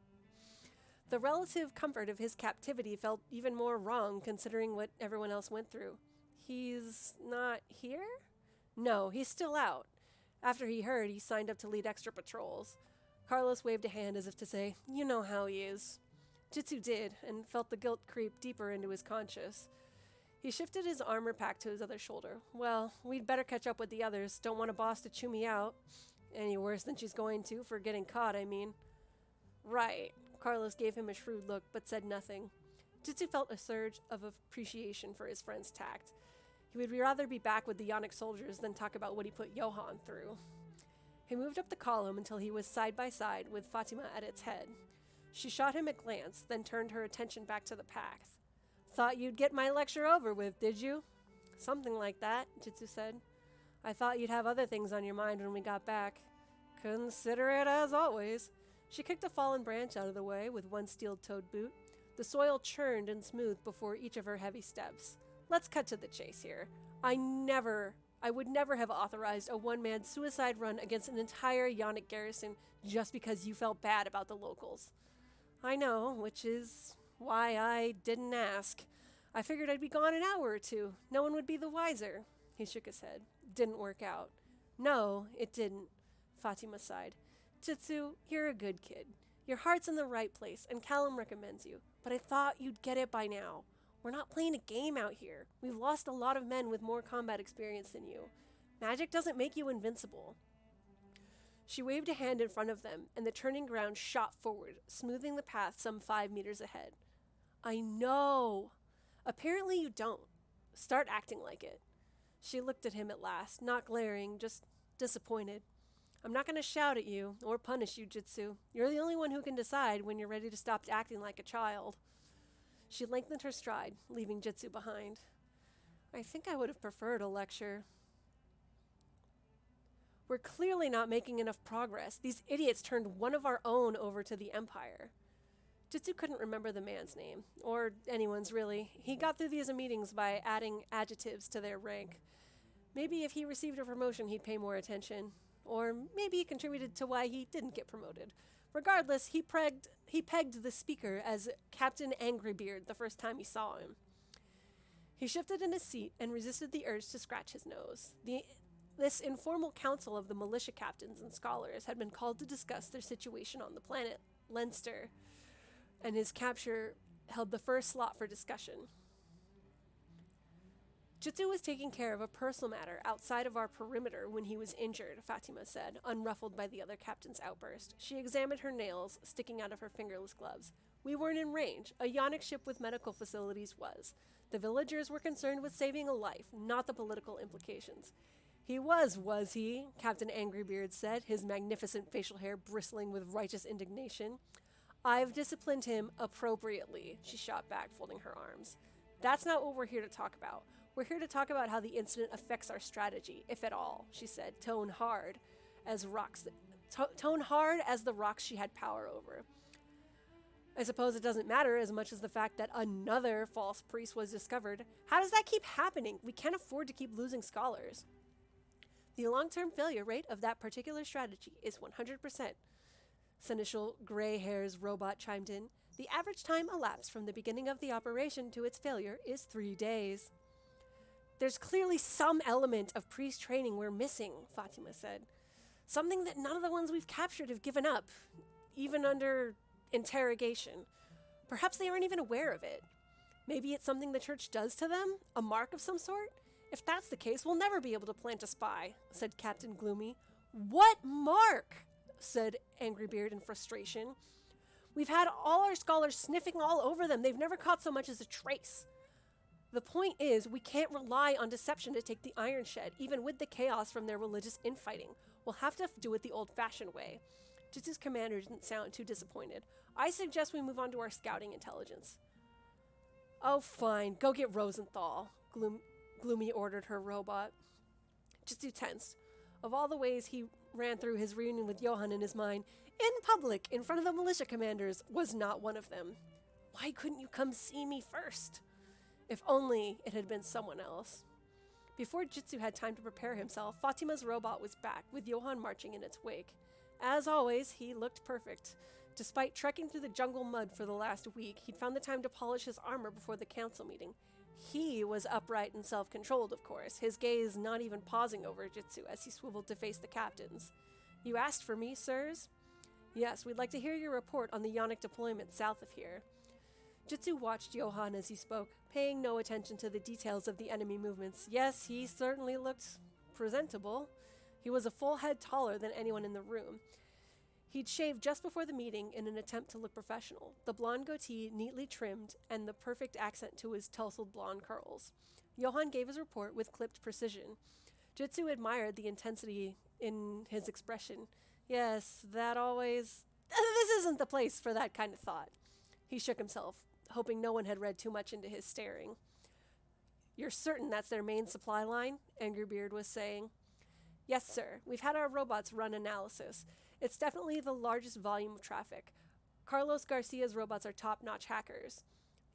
The relative comfort of his captivity felt even more wrong considering what everyone else went through. "He's not here?" "No, he's still out. After he heard, he signed up to lead extra patrols. Carlos waved a hand as if to say, "You know how he is." Jitsu did, and felt the guilt creep deeper into his conscience. He shifted his armor pack to his other shoulder. "Well, we'd better catch up with the others. Don't want a boss to chew me out. Any worse than she's going to for getting caught, I mean." "Right." Carlos gave him a shrewd look, but said nothing. Jitsu felt a surge of appreciation for his friend's tact. He would rather be back with the Yannick soldiers than talk about what he put Johan through. He moved up the column until he was side by side with Fatima at its head. She shot him a glance, then turned her attention back to the path. "Thought you'd get my lecture over with, did you?" "Something like that," Jitsu said. "I thought you'd have other things on your mind when we got back." "Consider it as always." She kicked a fallen branch out of the way with one steel-toed boot. The soil churned and smoothed before each of her heavy steps. "Let's cut to the chase here. I would never have authorized a one-man suicide run against an entire Yannick garrison just because you felt bad about the locals." "I know, which is why I didn't ask. I figured I'd be gone an hour or two. No one would be the wiser." He shook his head. "Didn't work out." "No, it didn't," Fatima sighed. "Jitsu, you're a good kid. Your heart's in the right place, and Callum recommends you. But I thought you'd get it by now. We're not playing a game out here. We've lost a lot of men with more combat experience than you. Magic doesn't make you invincible." She waved a hand in front of them, and the turning ground shot forward, smoothing the path some 5 meters ahead. "I know. Apparently you don't. Start acting like it." She looked at him at last, not glaring, just disappointed. "I'm not going to shout at you or punish you, Jitsu. You're the only one who can decide when you're ready to stop acting like a child." She lengthened her stride, leaving Jitsu behind. "I think I would have preferred a lecture." "We're clearly not making enough progress. These idiots turned one of our own over to the Empire." Jitsu couldn't remember the man's name, or anyone's really. He got through these meetings by adding adjectives to their rank. Maybe if he received a promotion, he'd pay more attention. Or maybe he contributed to why he didn't get promoted. Regardless, he pegged the speaker as Captain Angrybeard the first time he saw him. He shifted in his seat and resisted the urge to scratch his nose. This informal council of the militia captains and scholars had been called to discuss their situation on the planet Leinster, and his capture held the first slot for discussion. "Jitsu was taking care of a personal matter outside of our perimeter when he was injured," Fatima said, unruffled by the other captain's outburst. She examined her nails, sticking out of her fingerless gloves. "We weren't in range. A Yannick ship with medical facilities was. The villagers were concerned with saving a life, not the political implications." "He was he?" Captain Angrybeard said, his magnificent facial hair bristling with righteous indignation. "I've disciplined him appropriately," she shot back, folding her arms. "That's not what we're here to talk about. We're here to talk about how the incident affects our strategy, if at all," she said, tone hard as the rocks she had power over. "I suppose it doesn't matter as much as the fact that another false priest was discovered. How does that keep happening? We can't afford to keep losing scholars." "The long-term failure rate of that particular strategy is 100%. Seneschal Grey Hair's robot chimed in. "The average time elapsed from the beginning of the operation to its failure is 3 days. "There's clearly some element of priest training we're missing," Fatima said. "Something that none of the ones we've captured have given up, even under interrogation. Perhaps they aren't even aware of it. Maybe it's something the church does to them, a mark of some sort? If that's the case, we'll never be able to plant a spy," said Captain Gloomy. "What mark?" said Angrybeard in frustration. "We've had all our scholars sniffing all over them. They've never caught so much as a trace. The point is, we can't rely on deception to take the Iron Shed, even with the chaos from their religious infighting. We'll have to do it the old-fashioned way." Jitsu's commander didn't sound too disappointed. "I suggest we move on to our scouting intelligence." "Oh, fine. Go get Rosenthal," Gloomy ordered her robot. Jitsu tensed. Of all the ways he ran through his reunion with Johan in his mind, in public, in front of the militia commanders, was not one of them. Why couldn't you come see me first? If only it had been someone else. Before Jitsu had time to prepare himself, Fatima's robot was back, with Johan marching in its wake. As always, he looked perfect. Despite trekking through the jungle mud for the last week, he'd found the time to polish his armor before the council meeting. He was upright and self-controlled, of course, his gaze not even pausing over Jitsu as he swiveled to face the captains. You asked for me, sirs? Yes, we'd like to hear your report on the Yonic deployment south of here. Jitsu watched Johann as he spoke, paying no attention to the details of the enemy movements. Yes, he certainly looked presentable. He was a full head taller than anyone in the room. He'd shaved just before the meeting in an attempt to look professional, the blonde goatee neatly trimmed and the perfect accent to his tousled blonde curls. Johann gave his report with clipped precision. Jitsu admired the intensity in his expression. Yes, that always... This isn't the place for that kind of thought. He shook himself, hoping no one had read too much into his staring. You're certain that's their main supply line? Angrybeard was saying. Yes, sir. We've had our robots run analysis. It's definitely the largest volume of traffic. Carlos Garcia's robots are top-notch hackers.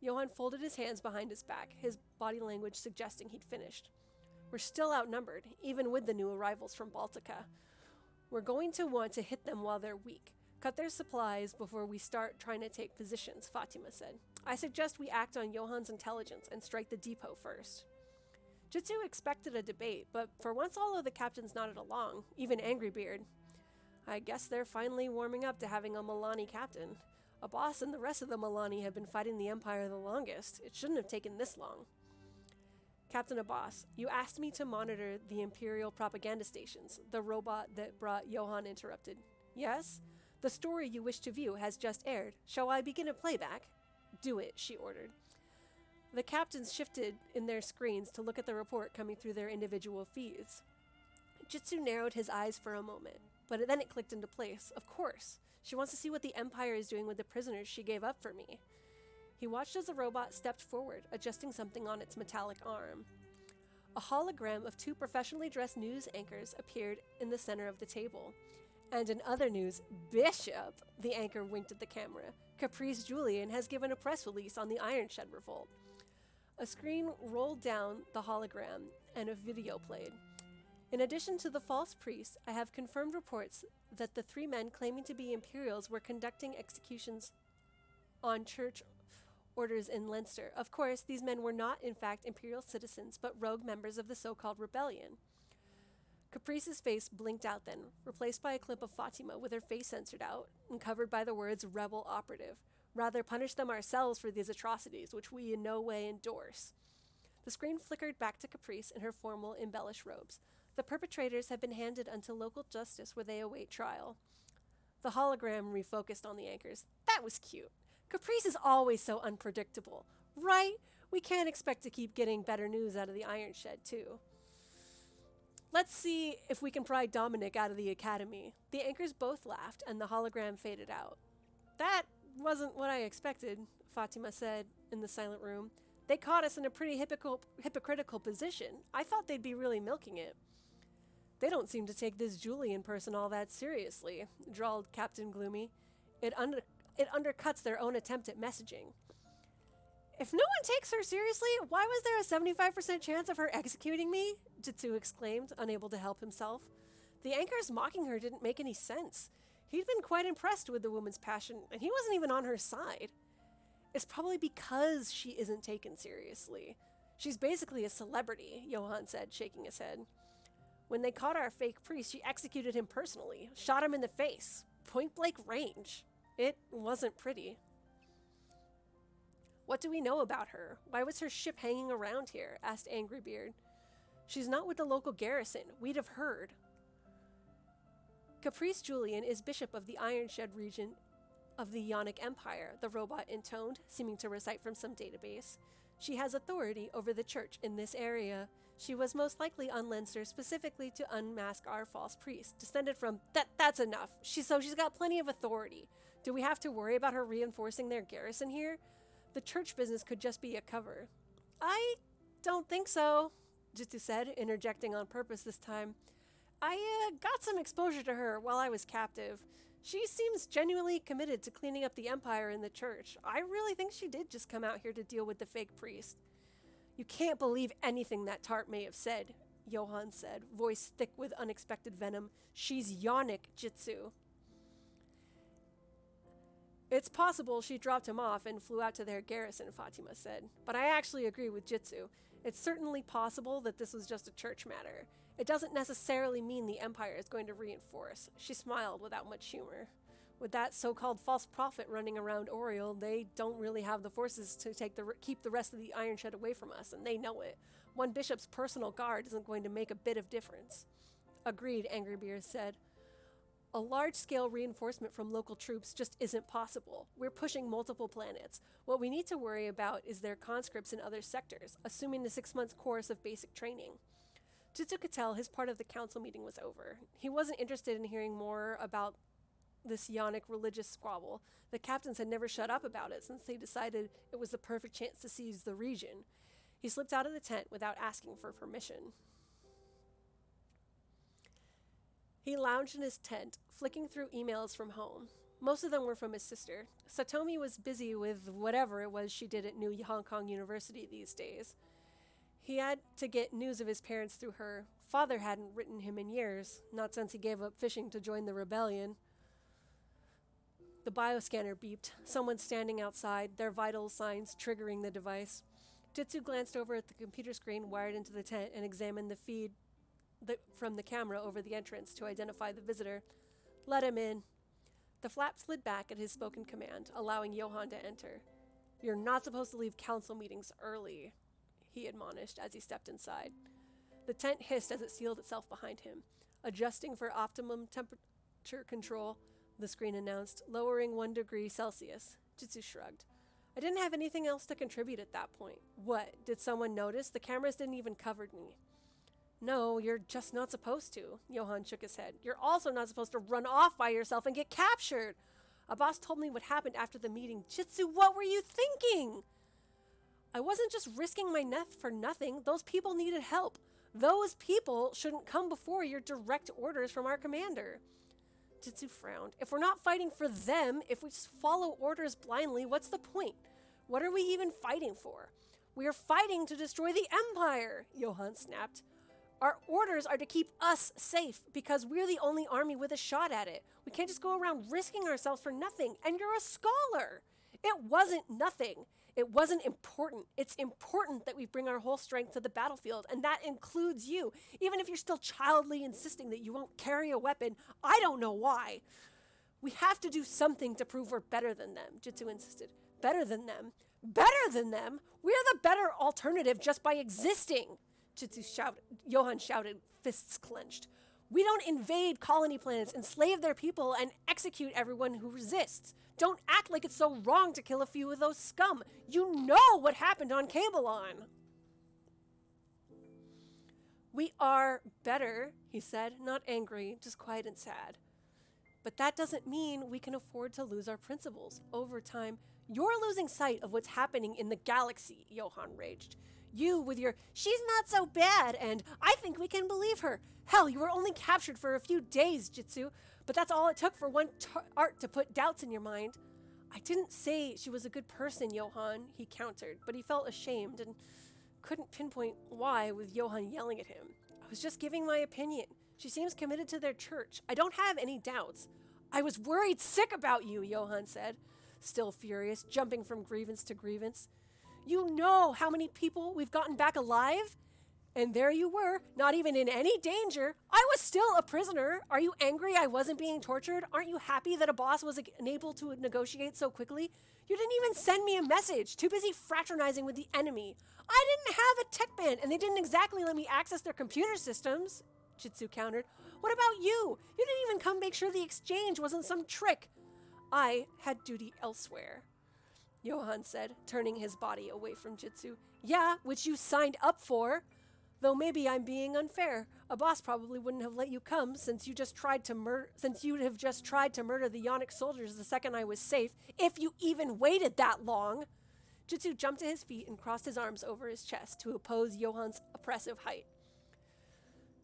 Johann folded his hands behind his back, his body language suggesting he'd finished. We're still outnumbered, even with the new arrivals from Baltica. We're going to want to hit them while they're weak. Cut their supplies before we start trying to take positions, Fatima said. I suggest we act on Johann's intelligence and strike the depot first. Jitsu expected a debate, but for once all of the captains nodded along, even Angrybeard. I guess they're finally warming up to having a Milani captain. Abbas and the rest of the Milani have been fighting the Empire the longest. It shouldn't have taken this long. Captain Abbas, you asked me to monitor the Imperial propaganda stations. The robot that brought Johann interrupted. Yes? The story you wish to view has just aired. Shall I begin a playback? Do it, she ordered. The captains shifted in their screens to look at the report coming through their individual feeds. Jitsu narrowed his eyes for a moment, but then it clicked into place. Of course. She wants to see what the Empire is doing with the prisoners she gave up for me. He watched as the robot stepped forward, adjusting something on its metallic arm. A hologram of two professionally dressed news anchors appeared in the center of the table. And in other news, Bishop, the anchor winked at the camera. Caprice Julian has given a press release on the Ironshed revolt. A screen rolled down the hologram and a video played. In addition to the false priest, I have confirmed reports that the three men claiming to be Imperials were conducting executions on church orders in Leinster. Of course, these men were not in fact Imperial citizens, but rogue members of the so-called rebellion. Caprice's face blinked out then, replaced by a clip of Fatima with her face censored out and covered by the words rebel operative. Rather punish them ourselves for these atrocities, which we in no way endorse. The screen flickered back to Caprice in her formal, embellished robes. The perpetrators have been handed unto local justice where they await trial. The hologram refocused on the anchors. That was cute. Caprice is always so unpredictable, right? We can't expect to keep getting better news out of the Ironshed, too. Let's see if we can pry Dominic out of the academy. The anchors both laughed, and the hologram faded out. That wasn't what I expected, Fatima said in the silent room. They caught us in a pretty hypocritical position. I thought they'd be really milking it. They don't seem to take this Julian person all that seriously, drawled Captain Gloomy. It undercuts their own attempt at messaging. If no one takes her seriously, why was there a 75% chance of her executing me? Jitsu exclaimed, unable to help himself. The anchors mocking her didn't make any sense. He'd been quite impressed with the woman's passion, and he wasn't even on her side. It's probably because she isn't taken seriously. She's basically a celebrity, Johann said, shaking his head. When they caught our fake priest, she executed him personally, shot him in the face, point-blank range. It wasn't pretty. What do we know about her? Why was her ship hanging around here? Asked Angrybeard. She's not with the local garrison. We'd have heard. Caprice Julian is bishop of the Ironshed region of the Yonic Empire, the robot intoned, seeming to recite from some database. She has authority over the church in this area. She was most likely on Leinster specifically to unmask our false priest, descended from... That's enough. She's got plenty of authority. Do we have to worry about her reinforcing their garrison here? The church business could just be a cover. I don't think so, Jitsu said, interjecting on purpose this time. I got some exposure to her while I was captive. She seems genuinely committed to cleaning up the Empire and the church. I really think she did just come out here to deal with the fake priest. You can't believe anything that Tart may have said, Johann said, voice thick with unexpected venom. She's Yonic, Jitsu. It's possible she dropped him off and flew out to their garrison, Fatima said. But I actually agree with Jitsu. It's certainly possible that this was just a church matter. It doesn't necessarily mean the Empire is going to reinforce. She smiled without much humor. With that so-called false prophet running around Oriel, they don't really have the forces to keep the rest of the Iron Shed away from us, and they know it. One bishop's personal guard isn't going to make a bit of difference. Agreed, Angrybeard said. A large-scale reinforcement from local troops just isn't possible. We're pushing multiple planets. What we need to worry about is their conscripts in other sectors, assuming the 6-month course of basic training. Jitsu could tell his part of the council meeting was over. He wasn't interested in hearing more about this Yonic religious squabble. The captains had never shut up about it since they decided it was the perfect chance to seize the region. He slipped out of the tent without asking for permission. He lounged in his tent, flicking through emails from home. Most of them were from his sister. Satomi was busy with whatever it was she did at New Hong Kong University these days. He had to get news of his parents through her. Father hadn't written him in years, not since he gave up fishing to join the rebellion. The bioscanner beeped, someone standing outside, their vital signs triggering the device. Jitsu glanced over at the computer screen wired into the tent and examined the feed from the camera over the entrance to identify the visitor. Let him in. The flap slid back at his spoken command, allowing Johann to enter. You're not supposed to leave council meetings early, he admonished as he stepped inside. The tent hissed as it sealed itself behind him. Adjusting for optimum temperature control, the screen announced, lowering 1 degree Celsius. Jitsu shrugged. I didn't have anything else to contribute at that point. What? Did someone notice? The cameras didn't even cover me. No, you're just not supposed to. Johann shook his head. You're also not supposed to run off by yourself and get captured. A boss told me what happened after the meeting. Jitsu, what were you thinking? I wasn't just risking my neck for nothing. Those people needed help. Those people shouldn't come before your direct orders from our commander. Jitsu frowned. If we're not fighting for them, if we just follow orders blindly, what's the point? What are we even fighting for? We are fighting to destroy the Empire, Johann snapped. Our orders are to keep us safe because we're the only army with a shot at it. We can't just go around risking ourselves for nothing. And you're a scholar. It wasn't nothing. It wasn't important. It's important that we bring our whole strength to the battlefield, and that includes you. Even if you're still childly insisting that you won't carry a weapon, I don't know why. We have to do something to prove we're better than them, Jitsu insisted. Better than them? Better than them? We're the better alternative just by existing, Johann shouted, fists clenched. We don't invade colony planets, enslave their people, and execute everyone who resists. Don't act like it's so wrong to kill a few of those scum. You know what happened on Kabelon. We are better, he said, not angry, just quiet and sad. But that doesn't mean we can afford to lose our principles. Over time, you're losing sight of what's happening in the galaxy, Johann raged. You with your, she's not so bad, and I think we can believe her. Hell, you were only captured for a few days, Jitsu, but that's all it took for one art to put doubts in your mind. I didn't say she was a good person, Johann, he countered, but he felt ashamed and couldn't pinpoint why with Johann yelling at him. I was just giving my opinion. She seems committed to their church. I don't have any doubts. I was worried sick about you, Johann said, still furious, jumping from grievance to grievance. You know how many people we've gotten back alive? And there you were, not even in any danger. I was still a prisoner. Are you angry I wasn't being tortured? Aren't you happy that a boss was unable to negotiate so quickly? You didn't even send me a message, too busy fraternizing with the enemy. I didn't have a tech band, and they didn't exactly let me access their computer systems, Jitsu countered. What about you? You didn't even come make sure the exchange wasn't some trick. I had duty elsewhere, Johann said, turning his body away from Jitsu. Yeah, which you signed up for. Though maybe I'm being unfair. A boss probably wouldn't have let you come since you'd have just tried to murder the Yonic soldiers the second I was safe, if you even waited that long. Jitsu jumped to his feet and crossed his arms over his chest to oppose Johann's oppressive height.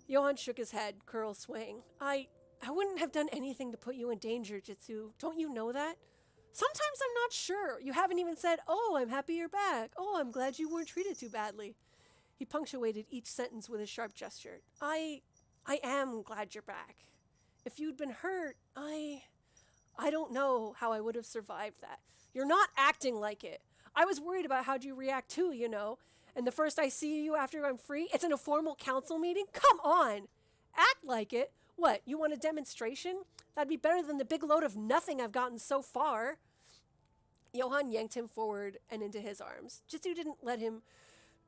Johann shook his head, curls swaying. I wouldn't have done anything to put you in danger, Jitsu. Don't you know that? Sometimes I'm not sure. You haven't even said, oh, I'm happy you're back. Oh, I'm glad you weren't treated too badly. He punctuated each sentence with a sharp gesture. I am glad you're back. If you'd been hurt, I I don't know how I would have survived that. You're not acting like it. I was worried about how'd you react too, you know. And the first I see you after I'm free, it's in a formal council meeting? Come on! Act like it. What, you want a demonstration? That'd be better than the big load of nothing I've gotten so far. Johann yanked him forward and into his arms. Jitsu didn't let him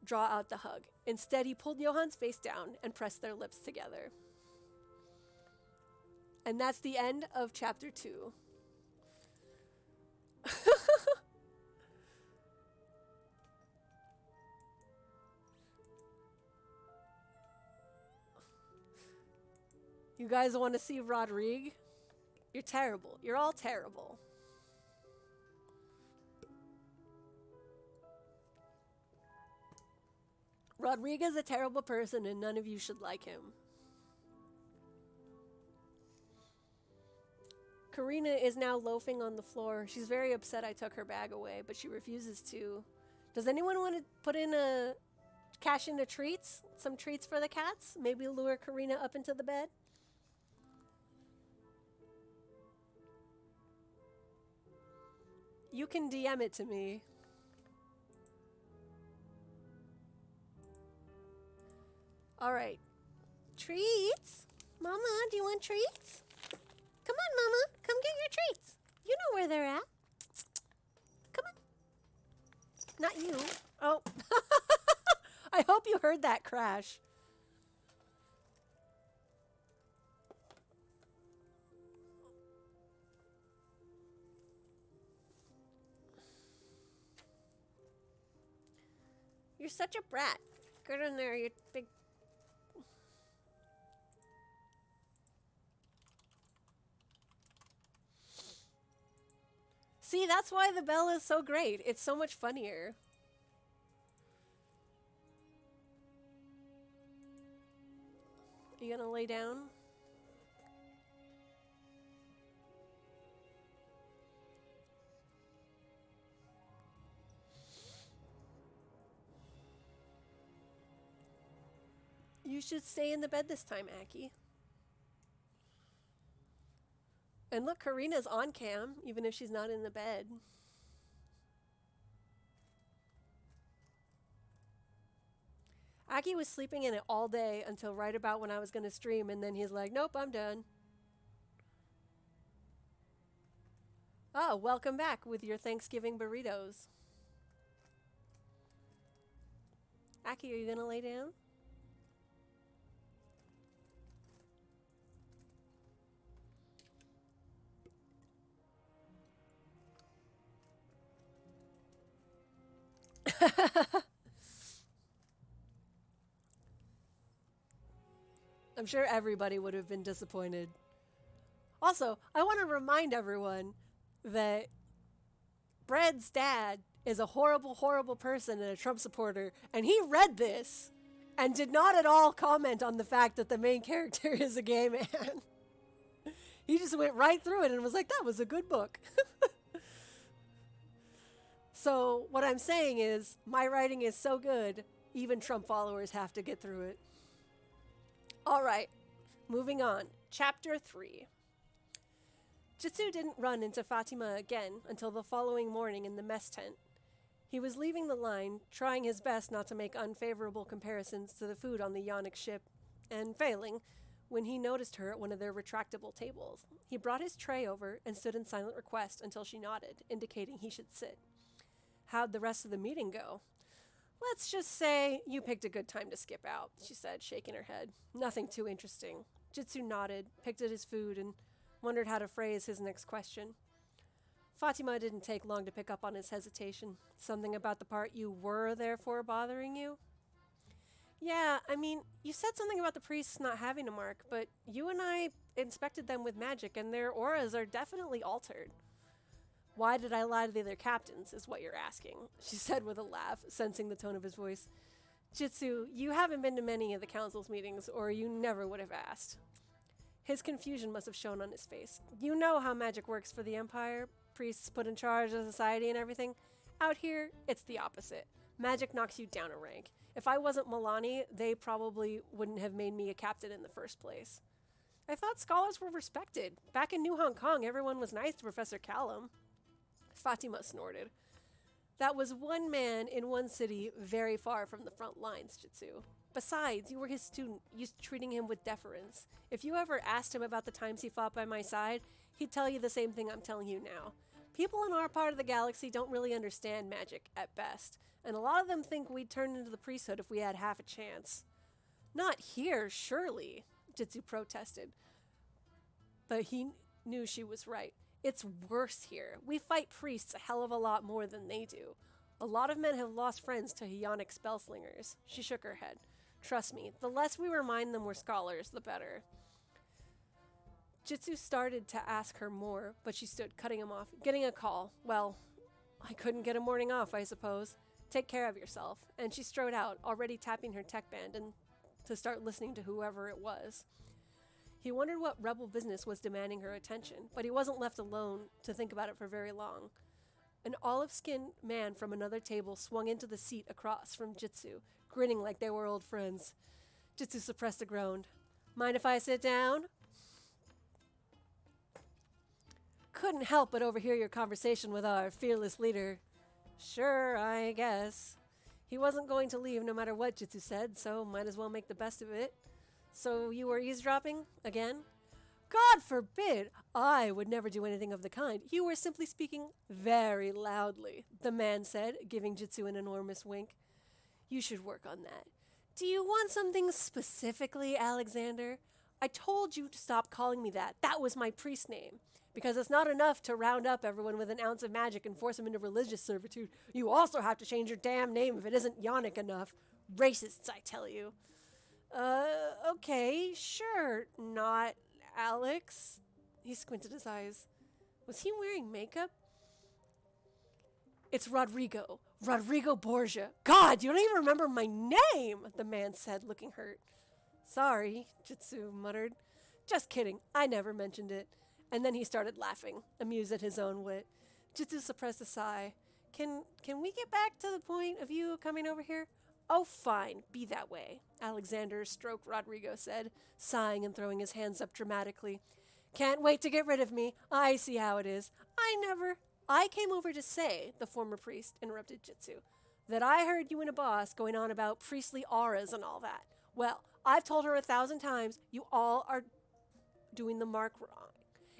draw out the hug. Instead, he pulled Johann's face down and pressed their lips together. And that's the end of chapter 2. You guys want to see Rodrigue? You're terrible. You're all terrible. Rodrigue is a terrible person and none of you should like him. Karina is now loafing on the floor. She's very upset I took her bag away, but she refuses to. Does anyone want to put in a cash into treats? Some treats for the cats? Maybe lure Karina up into the bed? You can DM it to me. All right. Treats? Mama, do you want treats? Come on, Mama. Come get your treats. You know where they're at. Come on. Not you. Oh. I hope you heard that crash. You're such a brat. Get in there, you big... See, that's why the bell is so great. It's so much funnier. Are you gonna lay down? You should stay in the bed this time, Aki. And look, Karina's on cam, even if she's not in the bed. Aki was sleeping in it all day until right about when I was going to stream, and then he's like, nope, I'm done. Oh, welcome back with your Thanksgiving burritos. Aki, are you going to lay down? I'm sure everybody would have been disappointed. Also, I want to remind everyone that Bread's dad is a horrible, horrible person and a Trump supporter, and he read this and did not at all comment on the fact that the main character is a gay man. He just went right through it and was like, that was a good book. So what I'm saying is, my writing is so good, even Trump followers have to get through it. All right, moving on. Chapter 3. Jitsu didn't run into Fatima again until the following morning in the mess tent. He was leaving the line, trying his best not to make unfavorable comparisons to the food on the Yannick ship, and failing, when he noticed her at one of their retractable tables. He brought his tray over and stood in silent request until she nodded, indicating he should sit. How'd the rest of the meeting go? Let's just say you picked a good time to skip out, she said, shaking her head. Nothing too interesting. Jitsu nodded, picked at his food, and wondered how to phrase his next question. Fatima didn't take long to pick up on his hesitation. Something about the part you were there for bothering you? Yeah, I mean, you said something about the priests not having a mark, but you and I inspected them with magic, and their auras are definitely altered. Why did I lie to the other captains, is what you're asking, she said with a laugh, sensing the tone of his voice. Jitsu, you haven't been to many of the council's meetings, or you never would have asked. His confusion must have shown on his face. You know how magic works for the Empire. Priests put in charge of society and everything. Out here, it's the opposite. Magic knocks you down a rank. If I wasn't Milani, they probably wouldn't have made me a captain in the first place. I thought scholars were respected. Back in New Hong Kong, everyone was nice to Professor Callum. Fatima snorted. That was one man in one city very far from the front lines, Jitsu. Besides, you were his student, used to treating him with deference. If you ever asked him about the times he fought by my side, he'd tell you the same thing I'm telling you now. People in our part of the galaxy don't really understand magic, at best, and a lot of them think we'd turn into the priesthood if we had half a chance. Not here, surely, Jitsu protested. But he knew she was right. It's worse here. We fight priests a hell of a lot more than they do. A lot of men have lost friends to Hyonic spellslingers. She shook her head. Trust me, the less we remind them we're scholars, the better. Jitsu started to ask her more, but she stood, cutting him off. Getting a call. Well, I couldn't get a morning off, I suppose. Take care of yourself. And she strode out, already tapping her tech band and to start listening to whoever it was. He wondered what rebel business was demanding her attention, but he wasn't left alone to think about it for very long. An olive-skinned man from another table swung into the seat across from Jitsu, grinning like they were old friends. Jitsu suppressed a groan. Mind if I sit down? Couldn't help but overhear your conversation with our fearless leader. Sure, I guess. He wasn't going to leave no matter what Jitsu said, so might as well make the best of it. So you were eavesdropping? Again? God forbid! I would never do anything of the kind. You were simply speaking very loudly, the man said, giving Jitsu an enormous wink. You should work on that. Do you want something specifically, Alexander? I told you to stop calling me that. That was my priest name. Because it's not enough to round up everyone with an ounce of magic and force them into religious servitude. You also have to change your damn name if it isn't Yonic enough. Racists, I tell you. Okay, sure, not Alex. He squinted his eyes. Was he wearing makeup? It's Rodrigo. Rodrigo Borgia. God, you don't even remember my name, the man said, looking hurt. Sorry, Jitsu muttered. Just kidding, I never mentioned it. And then he started laughing, amused at his own wit. Jitsu suppressed a sigh. Can we get back to the point of you coming over here? Oh, fine, be that way, Alexander stroked Rodrigo said, sighing and throwing his hands up dramatically. Can't wait to get rid of me. I see how it is. I came over to say, the former priest interrupted Jitsu, that I heard you and a boss going on about priestly auras and all that. Well, I've told her 1,000 times you all are doing the mark wrong.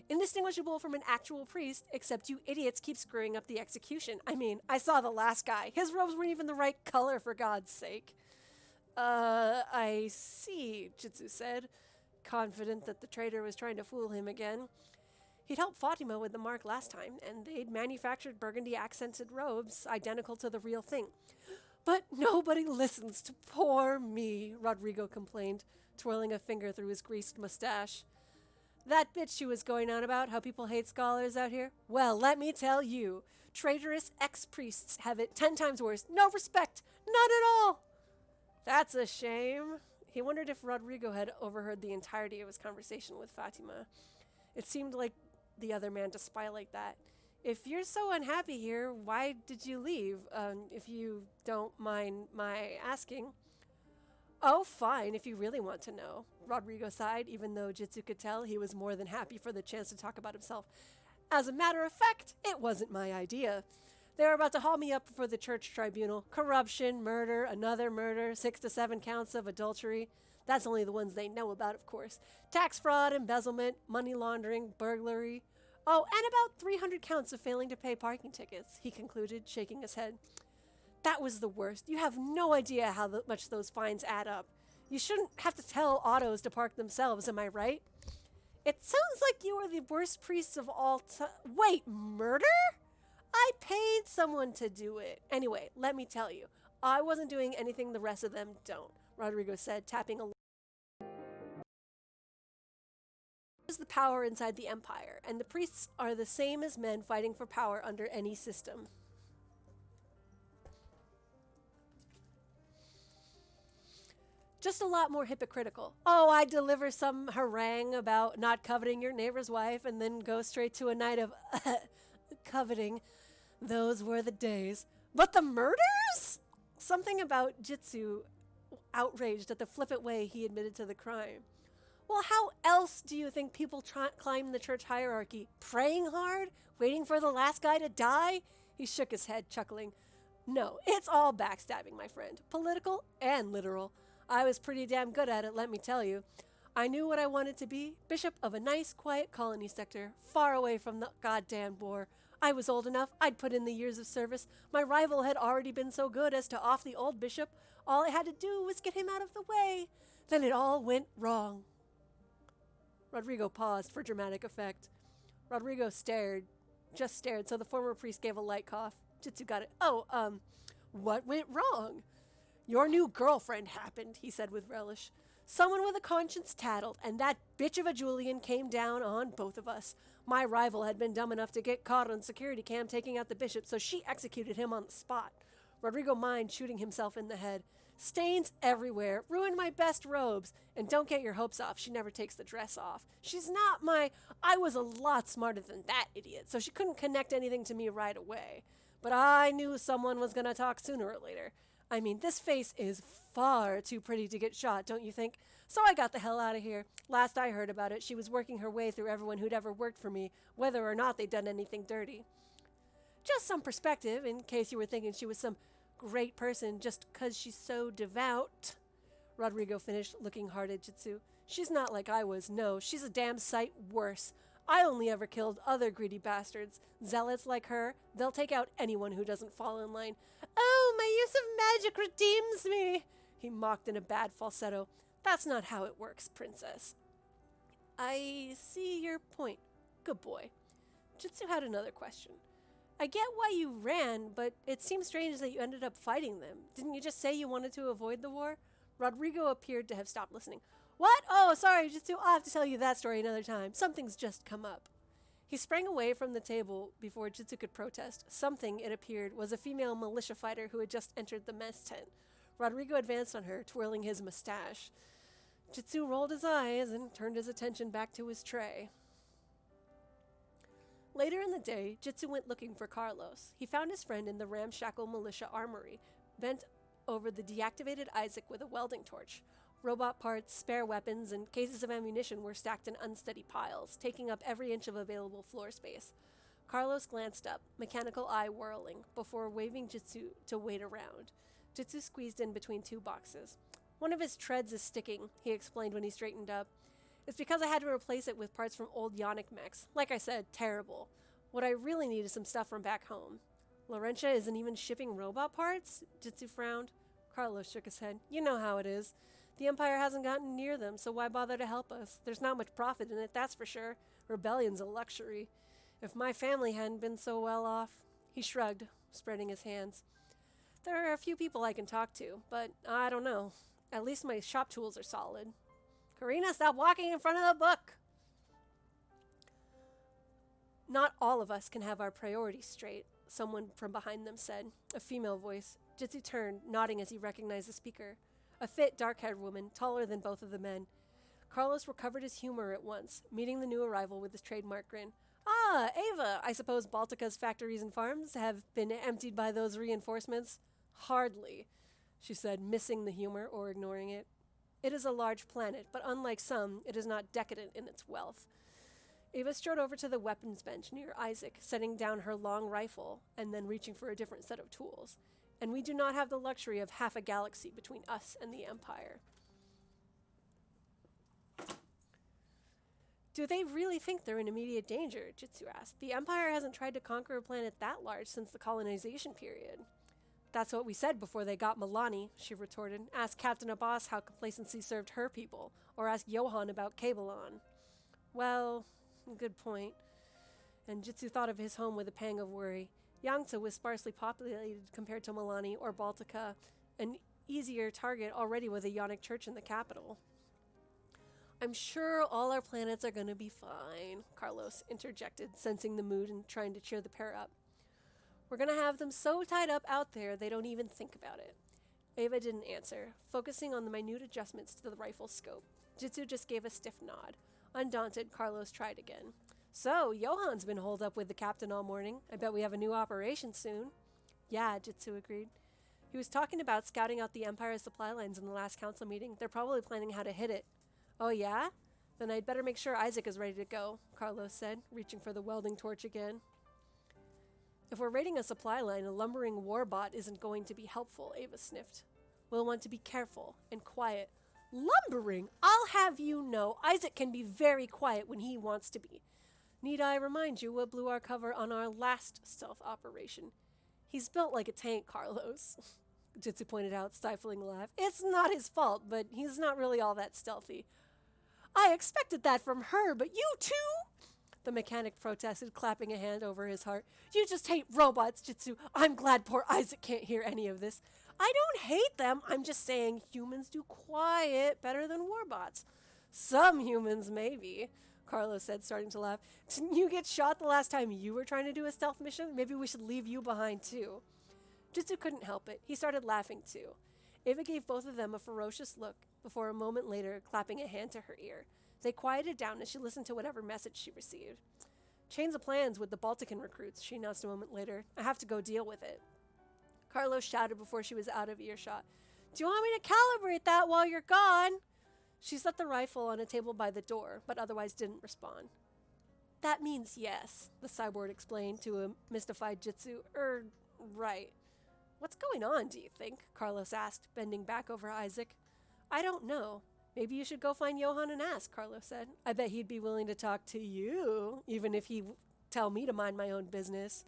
Indistinguishable from an actual priest, except you idiots keep screwing up the execution. I mean, I saw the last guy. His robes weren't even the right color, for God's sake. I see, Jitsu said, confident that the traitor was trying to fool him again. He'd helped Fatima with the mark last time, and they'd manufactured burgundy-accented robes identical to the real thing. But nobody listens to poor me, Rodrigo complained, twirling a finger through his greased mustache. That bitch she was going on about, how people hate scholars out here? Well, let me tell you, traitorous ex-priests have it 10 times worse. No respect, none at all. That's a shame. He wondered if Rodrigo had overheard the entirety of his conversation with Fatima. It seemed like the other man to spy like that. If you're so unhappy here, why did you leave? If you don't mind my asking. Oh, fine, if you really want to know. Rodrigo sighed, even though Jitsu could tell he was more than happy for the chance to talk about himself. As a matter of fact, it wasn't my idea. They were about to haul me up before the church tribunal. Corruption, murder, another murder, 6 to 7 counts of adultery. That's only the ones they know about, of course. Tax fraud, embezzlement, money laundering, burglary. Oh, and about 300 counts of failing to pay parking tickets, he concluded, shaking his head. That was the worst. You have no idea how much those fines add up. You shouldn't have to tell autos to park themselves, am I right? It sounds like you are the worst priests of all time. Wait, murder? I paid someone to do it. Anyway, let me tell you, I wasn't doing anything the rest of them don't, Rodrigo said, tapping a is the power inside the empire, and the priests are the same as men fighting for power under any system. Just a lot more hypocritical. Oh, I deliver some harangue about not coveting your neighbor's wife and then go straight to a night of coveting. Those were the days. But the murders? Something about Jitsu outraged at the flippant way he admitted to the crime. Well, how else do you think people climb the church hierarchy? Praying hard? Waiting for the last guy to die? He shook his head, chuckling. No, it's all backstabbing, my friend. Political and literal. I was pretty damn good at it, let me tell you. I knew what I wanted to be, bishop of a nice, quiet colony sector, far away from the goddamn war. I was old enough, I'd put in the years of service. My rival had already been so good as to off the old bishop. All I had to do was get him out of the way. Then it all went wrong. Rodrigo paused for dramatic effect. Rodrigo just stared, so the former priest gave a light cough. Jitsu got it. What went wrong? Your new girlfriend happened, he said with relish. Someone with a conscience tattled, and that bitch of a Julian came down on both of us. My rival had been dumb enough to get caught on security cam taking out the bishop, so she executed him on the spot. Rodrigo mined shooting himself in the head. Stains everywhere, ruined my best robes, and don't get your hopes off, she never takes the dress off. She's not I was a lot smarter than that idiot, so she couldn't connect anything to me right away. But I knew someone was gonna talk sooner or later. I mean, this face is far too pretty to get shot, don't you think? So I got the hell out of here. Last I heard about it, she was working her way through everyone who'd ever worked for me, whether or not they'd done anything dirty. Just some perspective, in case you were thinking she was some great person just 'cause she's so devout. Rodrigo finished, looking hard at Jitsu. She's not like I was, no. She's a damn sight worse. I only ever killed other greedy bastards. Zealots like her, they'll take out anyone who doesn't fall in line. Oh, my use of magic redeems me, he mocked in a bad falsetto. That's not how it works, princess. I see your point. Good boy. Jitsu had another question. I get why you ran, but it seems strange that you ended up fighting them. Didn't you just say you wanted to avoid the war? Rodrigo appeared to have stopped listening. What? Oh, sorry, Jitsu. I'll have to tell you that story another time. Something's just come up. He sprang away from the table before Jitsu could protest. Something, it appeared, was a female militia fighter who had just entered the mess tent. Rodrigo advanced on her, twirling his mustache. Jitsu rolled his eyes and turned his attention back to his tray. Later in the day, Jitsu went looking for Carlos. He found his friend in the ramshackle militia armory, bent over the deactivated Isaac with a welding torch. Robot parts, spare weapons, and cases of ammunition were stacked in unsteady piles, taking up every inch of available floor space. Carlos glanced up, mechanical eye whirling, before waving Jitsu to wait around. Jitsu squeezed in between two boxes. One of his treads is sticking, he explained when he straightened up. It's because I had to replace it with parts from old Yonic mechs. Like I said, terrible. What I really need is some stuff from back home. Laurentia isn't even shipping robot parts? Jitsu frowned. Carlos shook his head. You know how it is. The Empire hasn't gotten near them, so why bother to help us? There's not much profit in it, that's for sure. Rebellion's a luxury. If my family hadn't been so well off... He shrugged, spreading his hands. There are a few people I can talk to, but I don't know. At least my shop tools are solid. Karina, stop walking in front of the book! Not all of us can have our priorities straight, someone from behind them said, a female voice. Jitsu turned, nodding as he recognized the speaker. A fit, dark-haired woman, taller than both of the men. Carlos recovered his humor at once, meeting the new arrival with his trademark grin. Ah, Ava, I suppose Baltica's factories and farms have been emptied by those reinforcements? Hardly, she said, missing the humor or ignoring it. It is a large planet, but unlike some, it is not decadent in its wealth. Ava strode over to the weapons bench near Isaac, setting down her long rifle, and then reaching for a different set of tools. And we do not have the luxury of half a galaxy between us and the Empire. Do they really think they're in immediate danger? Jitsu asked. The Empire hasn't tried to conquer a planet that large since the colonization period. That's what we said before they got Milani, she retorted. Ask Captain Abbas how complacency served her people, or ask Johan about Kabelon. Well, good point. And Jitsu thought of his home with a pang of worry. Yangtze was sparsely populated compared to Milani or Baltica, an easier target already with a Yonic church in the capital. I'm sure all our planets are going to be fine, Carlos interjected, sensing the mood and trying to cheer the pair up. We're going to have them so tied up out there they don't even think about it. Ava didn't answer, focusing on the minute adjustments to the rifle scope. Jitsu just gave a stiff nod. Undaunted, Carlos tried again. So, Johan's been holed up with the captain all morning. I bet we have a new operation soon. Yeah, Jitsu agreed. He was talking about scouting out the Empire's supply lines in the last council meeting. They're probably planning how to hit it. Oh yeah? Then I'd better make sure Isaac is ready to go, Carlos said, reaching for the welding torch again. If we're raiding a supply line, a lumbering warbot isn't going to be helpful, Ava sniffed. We'll want to be careful and quiet. Lumbering? I'll have you know, Isaac can be very quiet when he wants to be. Need I remind you what blew our cover on our last stealth operation? He's built like a tank, Carlos. Jitsu pointed out, stifling a laugh. It's not his fault, but he's not really all that stealthy. I expected that from her, but you too? The mechanic protested, clapping a hand over his heart. You just hate robots, Jitsu. I'm glad poor Isaac can't hear any of this. I don't hate them. I'm just saying humans do quiet better than warbots. Some humans, maybe, Carlos said, starting to laugh. Didn't you get shot the last time you were trying to do a stealth mission? Maybe we should leave you behind, too. Jitsu couldn't help it. He started laughing, too. Ava gave both of them a ferocious look before a moment later clapping a hand to her ear. They quieted down as she listened to whatever message she received. Change of plans with the Baltican recruits, she announced a moment later. I have to go deal with it. Carlos shouted before she was out of earshot. Do you want me to calibrate that while you're gone? She set the rifle on a table by the door, but otherwise didn't respond. That means yes, the cyborg explained to a mystified Jitsu. Right. What's going on, do you think? Carlos asked, bending back over Isaac. I don't know. Maybe you should go find Johan and ask, Carlos said. I bet he'd be willing to talk to you, even if he'd tell me to mind my own business.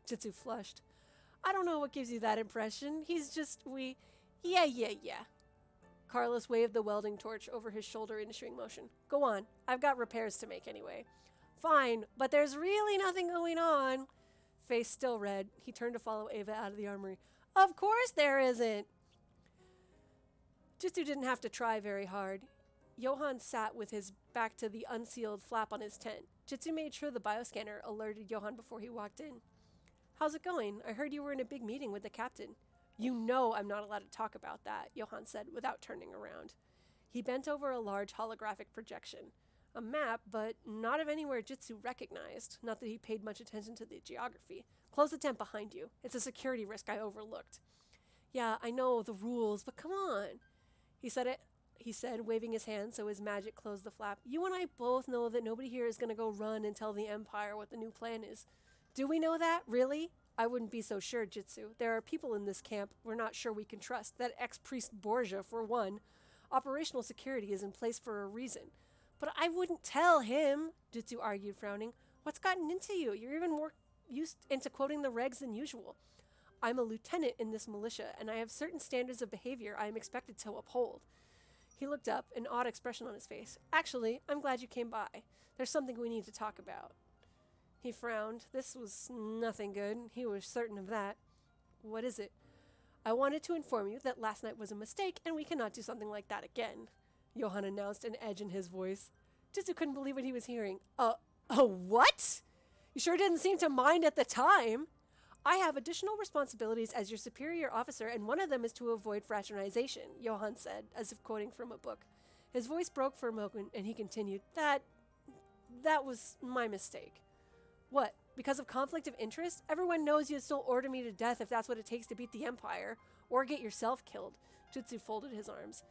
Jitsu flushed. I don't know what gives you that impression. He's just, Yeah. Carlos waved the welding torch over his shoulder in issuing motion. Go on. I've got repairs to make anyway. Fine, but there's really nothing going on. Face still red, he turned to follow Ava out of the armory. Of course there isn't. Jitsu didn't have to try very hard. Johan sat with his back to the unsealed flap on his tent. Jitsu made sure the bioscanner alerted Johan before he walked in. How's it going? I heard you were in a big meeting with the captain. You know I'm not allowed to talk about that, Johan said without turning around. He bent over a large holographic projection. A map, but not of anywhere Jitsu recognized. Not that he paid much attention to the geography. Close the tent behind you. It's a security risk I overlooked. Yeah, I know the rules, but come on. He said, waving his hand so his magic closed the flap. You and I both know that nobody here is going to go run and tell the Empire what the new plan is. Do we know that? Really? I wouldn't be so sure, Jitsu. There are people in this camp we're not sure we can trust. That ex-priest Borgia, for one. Operational security is in place for a reason. But I wouldn't tell him, Jitsu argued, frowning. What's gotten into you? You're even more used into quoting the regs than usual. I'm a lieutenant in this militia, and I have certain standards of behavior I am expected to uphold. He looked up, an odd expression on his face. Actually, I'm glad you came by. There's something we need to talk about. He frowned. This was nothing good. He was certain of that. What is it? I wanted to inform you that last night was a mistake, and we cannot do something like that again, Johan announced, an edge in his voice. Jitsu couldn't believe what he was hearing. What? You sure didn't seem to mind at the time. I have additional responsibilities as your superior officer, and one of them is to avoid fraternization, Johan said, as if quoting from a book. His voice broke for a moment, and he continued, That was my mistake. What? Because of conflict of interest? Everyone knows you'd still order me to death if that's what it takes to beat the Empire. Or get yourself killed. Jitsu folded his arms.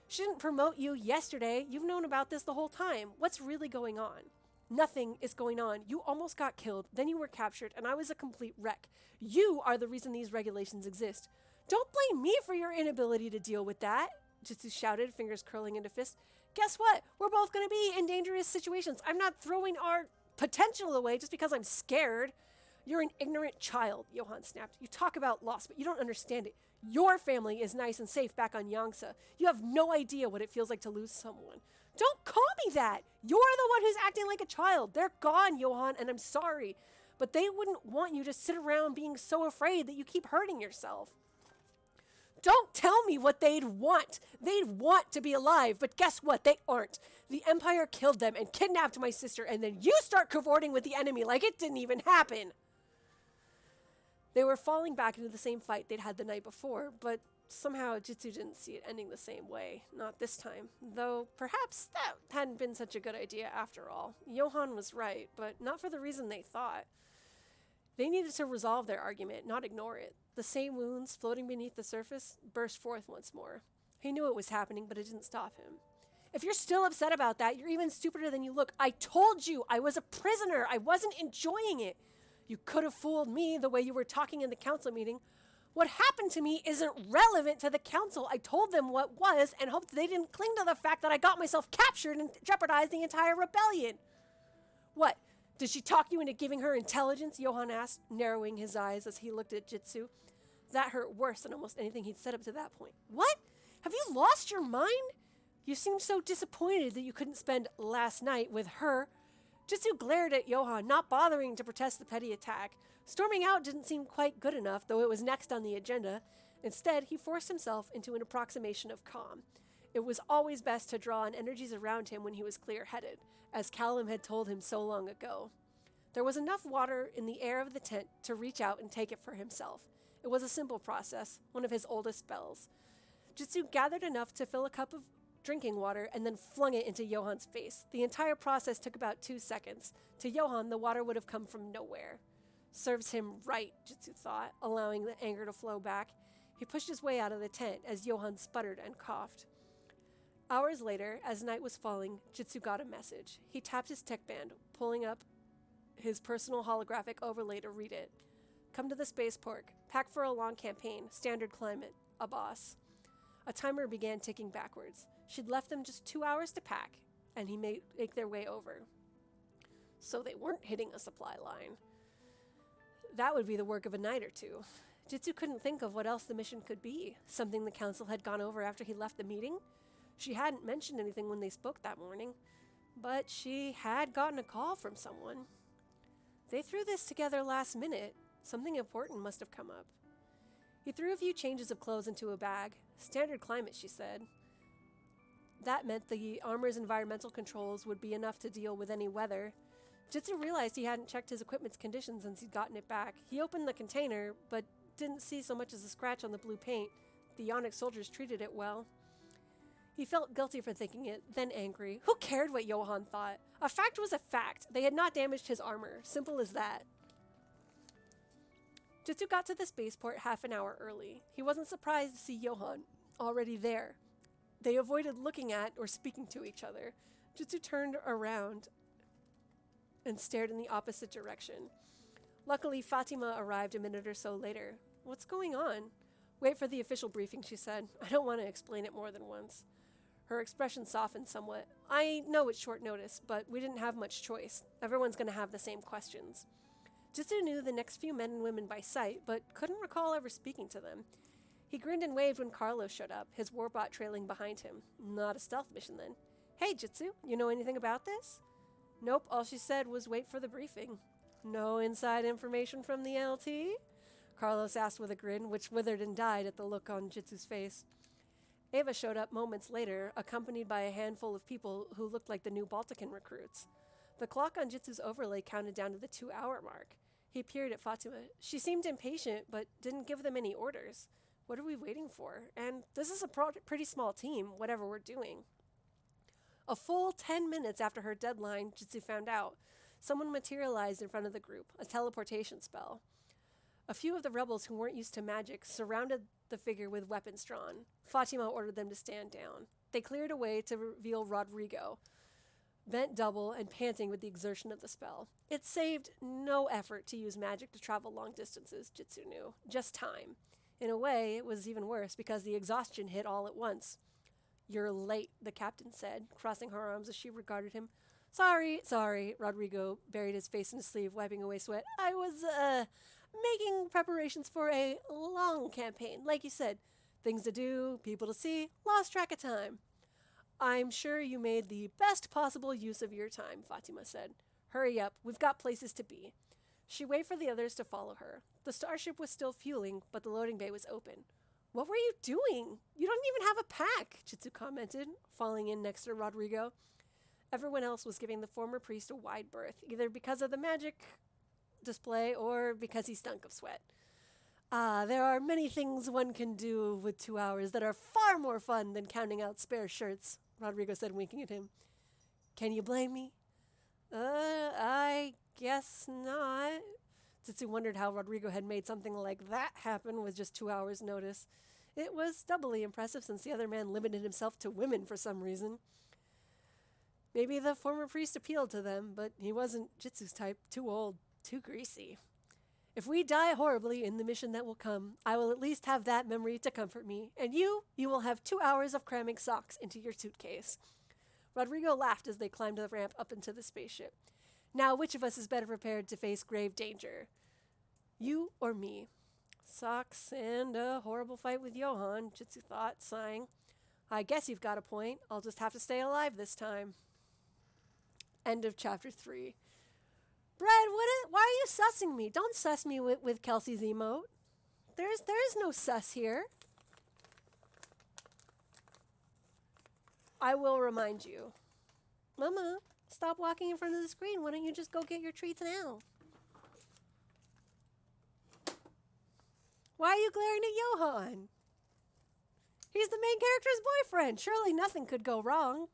She didn't promote you yesterday. You've known about this the whole time. What's really going on? Nothing is going on. You almost got killed, then you were captured, and I was a complete wreck. You are the reason these regulations exist. Don't blame me for your inability to deal with that, Jitsu shouted, fingers curling into fists. Guess what? We're both going to be in dangerous situations. I'm not throwing our potential away just because I'm scared. You're an ignorant child, Johan snapped. You talk about loss, but you don't understand it. Your family is nice and safe back on Yangtze. You have no idea what it feels like to lose someone. Don't call me that. You're the one who's acting like a child. They're gone, Johan, and I'm sorry. But they wouldn't want you to sit around being so afraid that you keep hurting yourself. Don't tell me what they'd want. They'd want to be alive, but guess what? They aren't. The Empire killed them and kidnapped my sister, and then you start cavorting with the enemy like it didn't even happen. They were falling back into the same fight they'd had the night before, but somehow Jitsu didn't see it ending the same way. Not this time. Though perhaps that hadn't been such a good idea after all. Johan was right, but not for the reason they thought. They needed to resolve their argument, not ignore it. The same wounds floating beneath the surface burst forth once more. He knew it was happening, but it didn't stop him. If you're still upset about that, you're even stupider than you look. I told you I was a prisoner. I wasn't enjoying it. You could have fooled me the way you were talking in the council meeting. What happened to me isn't relevant to the council. I told them what was and hoped they didn't cling to the fact that I got myself captured and jeopardized the entire rebellion. What? Did she talk you into giving her intelligence? Johann asked, narrowing his eyes as he looked at Jitsu. That hurt worse than almost anything he'd said up to that point. What? Have you lost your mind? You seemed so disappointed that you couldn't spend last night with her. Jitsu glared at Johann, not bothering to protest the petty attack. Storming out didn't seem quite good enough, though it was next on the agenda. Instead, he forced himself into an approximation of calm. It was always best to draw on energies around him when he was clear-headed, as Callum had told him so long ago. There was enough water in the air of the tent to reach out and take it for himself. It was a simple process, one of his oldest spells. Jitsu gathered enough to fill a cup of drinking water and then flung it into Johann's face. The entire process took about 2 seconds. To Johann, the water would have come from nowhere. Serves him right, Jitsu thought, allowing the anger to flow back. He pushed his way out of the tent as Johann sputtered and coughed. Hours later, as night was falling, Jitsu got a message. He tapped his tech band, pulling up his personal holographic overlay to read it. Come to the spaceport. Pack for a long campaign. Standard climate. A boss. A timer began ticking backwards. She'd left them just 2 hours to pack, and he make their way over. So they weren't hitting a supply line. That would be the work of a night or two. Jitsu couldn't think of what else the mission could be. Something the council had gone over after he left the meeting? She hadn't mentioned anything when they spoke that morning, but she had gotten a call from someone. They threw this together last minute. Something important must have come up. He threw a few changes of clothes into a bag. Standard climate, she said. That meant the armor's environmental controls would be enough to deal with any weather. Jitsu realized he hadn't checked his equipment's condition since he'd gotten it back. He opened the container, but didn't see so much as a scratch on the blue paint. The Ionic soldiers treated it well. He felt guilty for thinking it, then angry. Who cared what Johann thought? A fact was a fact. They had not damaged his armor. Simple as that. Jitsu got to the spaceport half an hour early. He wasn't surprised to see Johann already there. They avoided looking at or speaking to each other. Jitsu turned around and stared in the opposite direction. Luckily, Fatima arrived a minute or so later. What's going on? Wait for the official briefing, she said. I don't want to explain it more than once. Her expression softened somewhat. I know it's short notice, but we didn't have much choice. Everyone's going to have the same questions. Jitsu knew the next few men and women by sight, but couldn't recall ever speaking to them. He grinned and waved when Carlos showed up, his warbot trailing behind him. Not a stealth mission, then. Hey, Jitsu, you know anything about this? Nope, all she said was wait for the briefing. No inside information from the LT? Carlos asked with a grin, which withered and died at the look on Jitsu's face. Ava showed up moments later, accompanied by a handful of people who looked like the new Baltican recruits. The clock on Jitsu's overlay counted down to the 2-hour mark. He peered at Fatima. She seemed impatient, but didn't give them any orders. What are we waiting for? And this is a pretty small team, whatever we're doing. A full 10 minutes after her deadline, Jitsu found out. Someone materialized in front of the group, a teleportation spell. A few of the rebels who weren't used to magic surrounded the figure with weapons drawn. Fatima ordered them to stand down. They cleared a way to reveal Rodrigo, bent double and panting with the exertion of the spell. It saved no effort to use magic to travel long distances, Jitsu knew. Just time. In a way, it was even worse because the exhaustion hit all at once. You're late, the captain said, crossing her arms as she regarded him. Sorry, Rodrigo buried his face in his sleeve, wiping away sweat. I was, making preparations for a long campaign. Like you said, things to do, people to see, lost track of time. I'm sure you made the best possible use of your time, Fatima said. Hurry up, we've got places to be. She waved for the others to follow her. The starship was still fueling, but the loading bay was open. What were you doing? You don't even have a pack, Jitsu commented, falling in next to Rodrigo. Everyone else was giving the former priest a wide berth, either because of the magic display or because he stunk of sweat. There are many things one can do with 2 hours that are far more fun than counting out spare shirts, Rodrigo said, winking at him. Can you blame me? I guess not. Jitsu wondered how Rodrigo had made something like that happen with just 2 hours' notice. It was doubly impressive since the other man limited himself to women for some reason. Maybe the former priest appealed to them, but he wasn't Jitsu's type, too old, too greasy. If we die horribly in the mission that will come, I will at least have that memory to comfort me, and you will have 2 hours of cramming socks into your suitcase. Rodrigo laughed as they climbed the ramp up into the spaceship. Now, which of us is better prepared to face grave danger? You or me? Socks and a horrible fight with Johann, Jitsu thought, sighing. I guess you've got a point. I'll just have to stay alive this time. End of chapter 3. Brad, why are you sussing me? Don't suss me with Kelsey's emote. There is no sus here. I will remind you. Mama, stop walking in front of the screen. Why don't you just go get your treats now? Why are you glaring at Johann? He's the main character's boyfriend. Surely nothing could go wrong.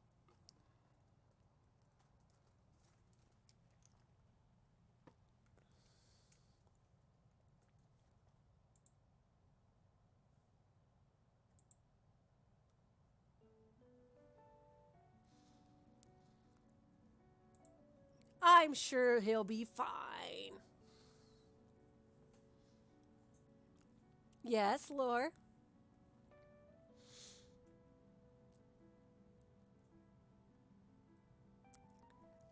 I'm sure he'll be fine. Yes, Lore.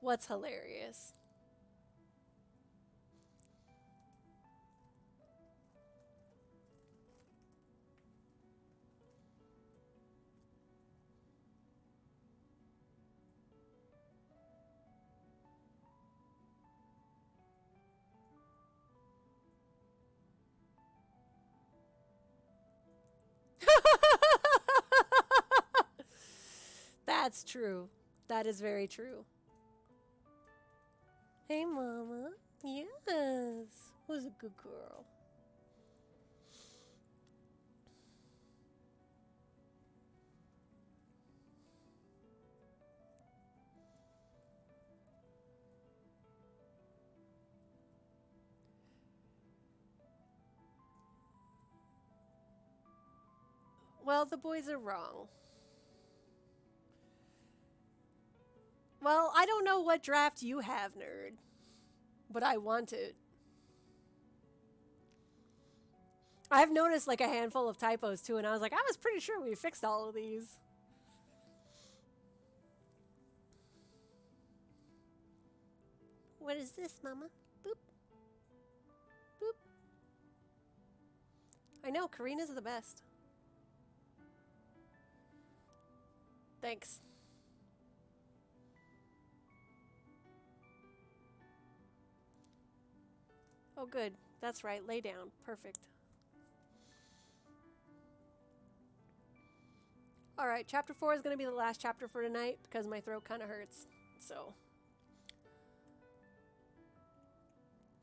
What's hilarious? That's true. That is very true. Hey, Mama. Yes. Who's a good girl? Well, the boys are wrong. Well, I don't know what draft you have, nerd, but I want it. I've noticed like a handful of typos too, and I was like, I was pretty sure we fixed all of these. What is this, Mama? Boop. Boop. I know, Karina's the best. Thanks. Oh, good. That's right. Lay down. Perfect. All right, chapter 4 is going to be the last chapter for tonight because my throat kind of hurts. So,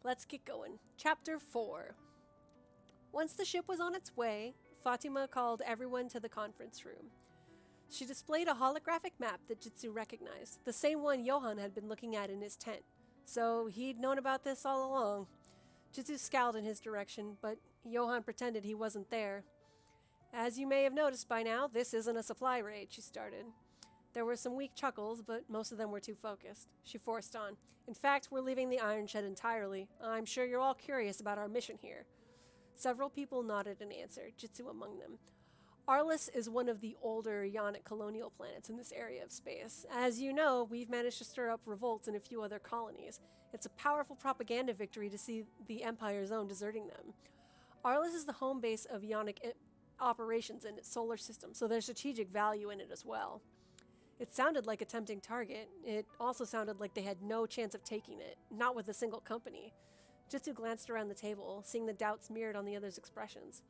let's get going. Chapter 4. Once the ship was on its way, Fatima called everyone to the conference room. She displayed a holographic map that Jitsu recognized, the same one Johann had been looking at in his tent. So he'd known about this all along. Jitsu scowled in his direction, but Johann pretended he wasn't there. As you may have noticed by now, this isn't a supply raid, she started. There were some weak chuckles, but most of them were too focused. She forced on. In fact, we're leaving the Iron Shed entirely. I'm sure you're all curious about our mission here. Several people nodded in answer, Jitsu among them. Arliss is one of the older Ionic colonial planets in this area of space. As you know, we've managed to stir up revolts in a few other colonies. It's a powerful propaganda victory to see the Empire's own deserting them. Arliss is the home base of Ionic operations in its solar system, so there's strategic value in it as well. It sounded like a tempting target. It also sounded like they had no chance of taking it, not with a single company. Jitsu glanced around the table, seeing the doubts mirrored on the others' expressions.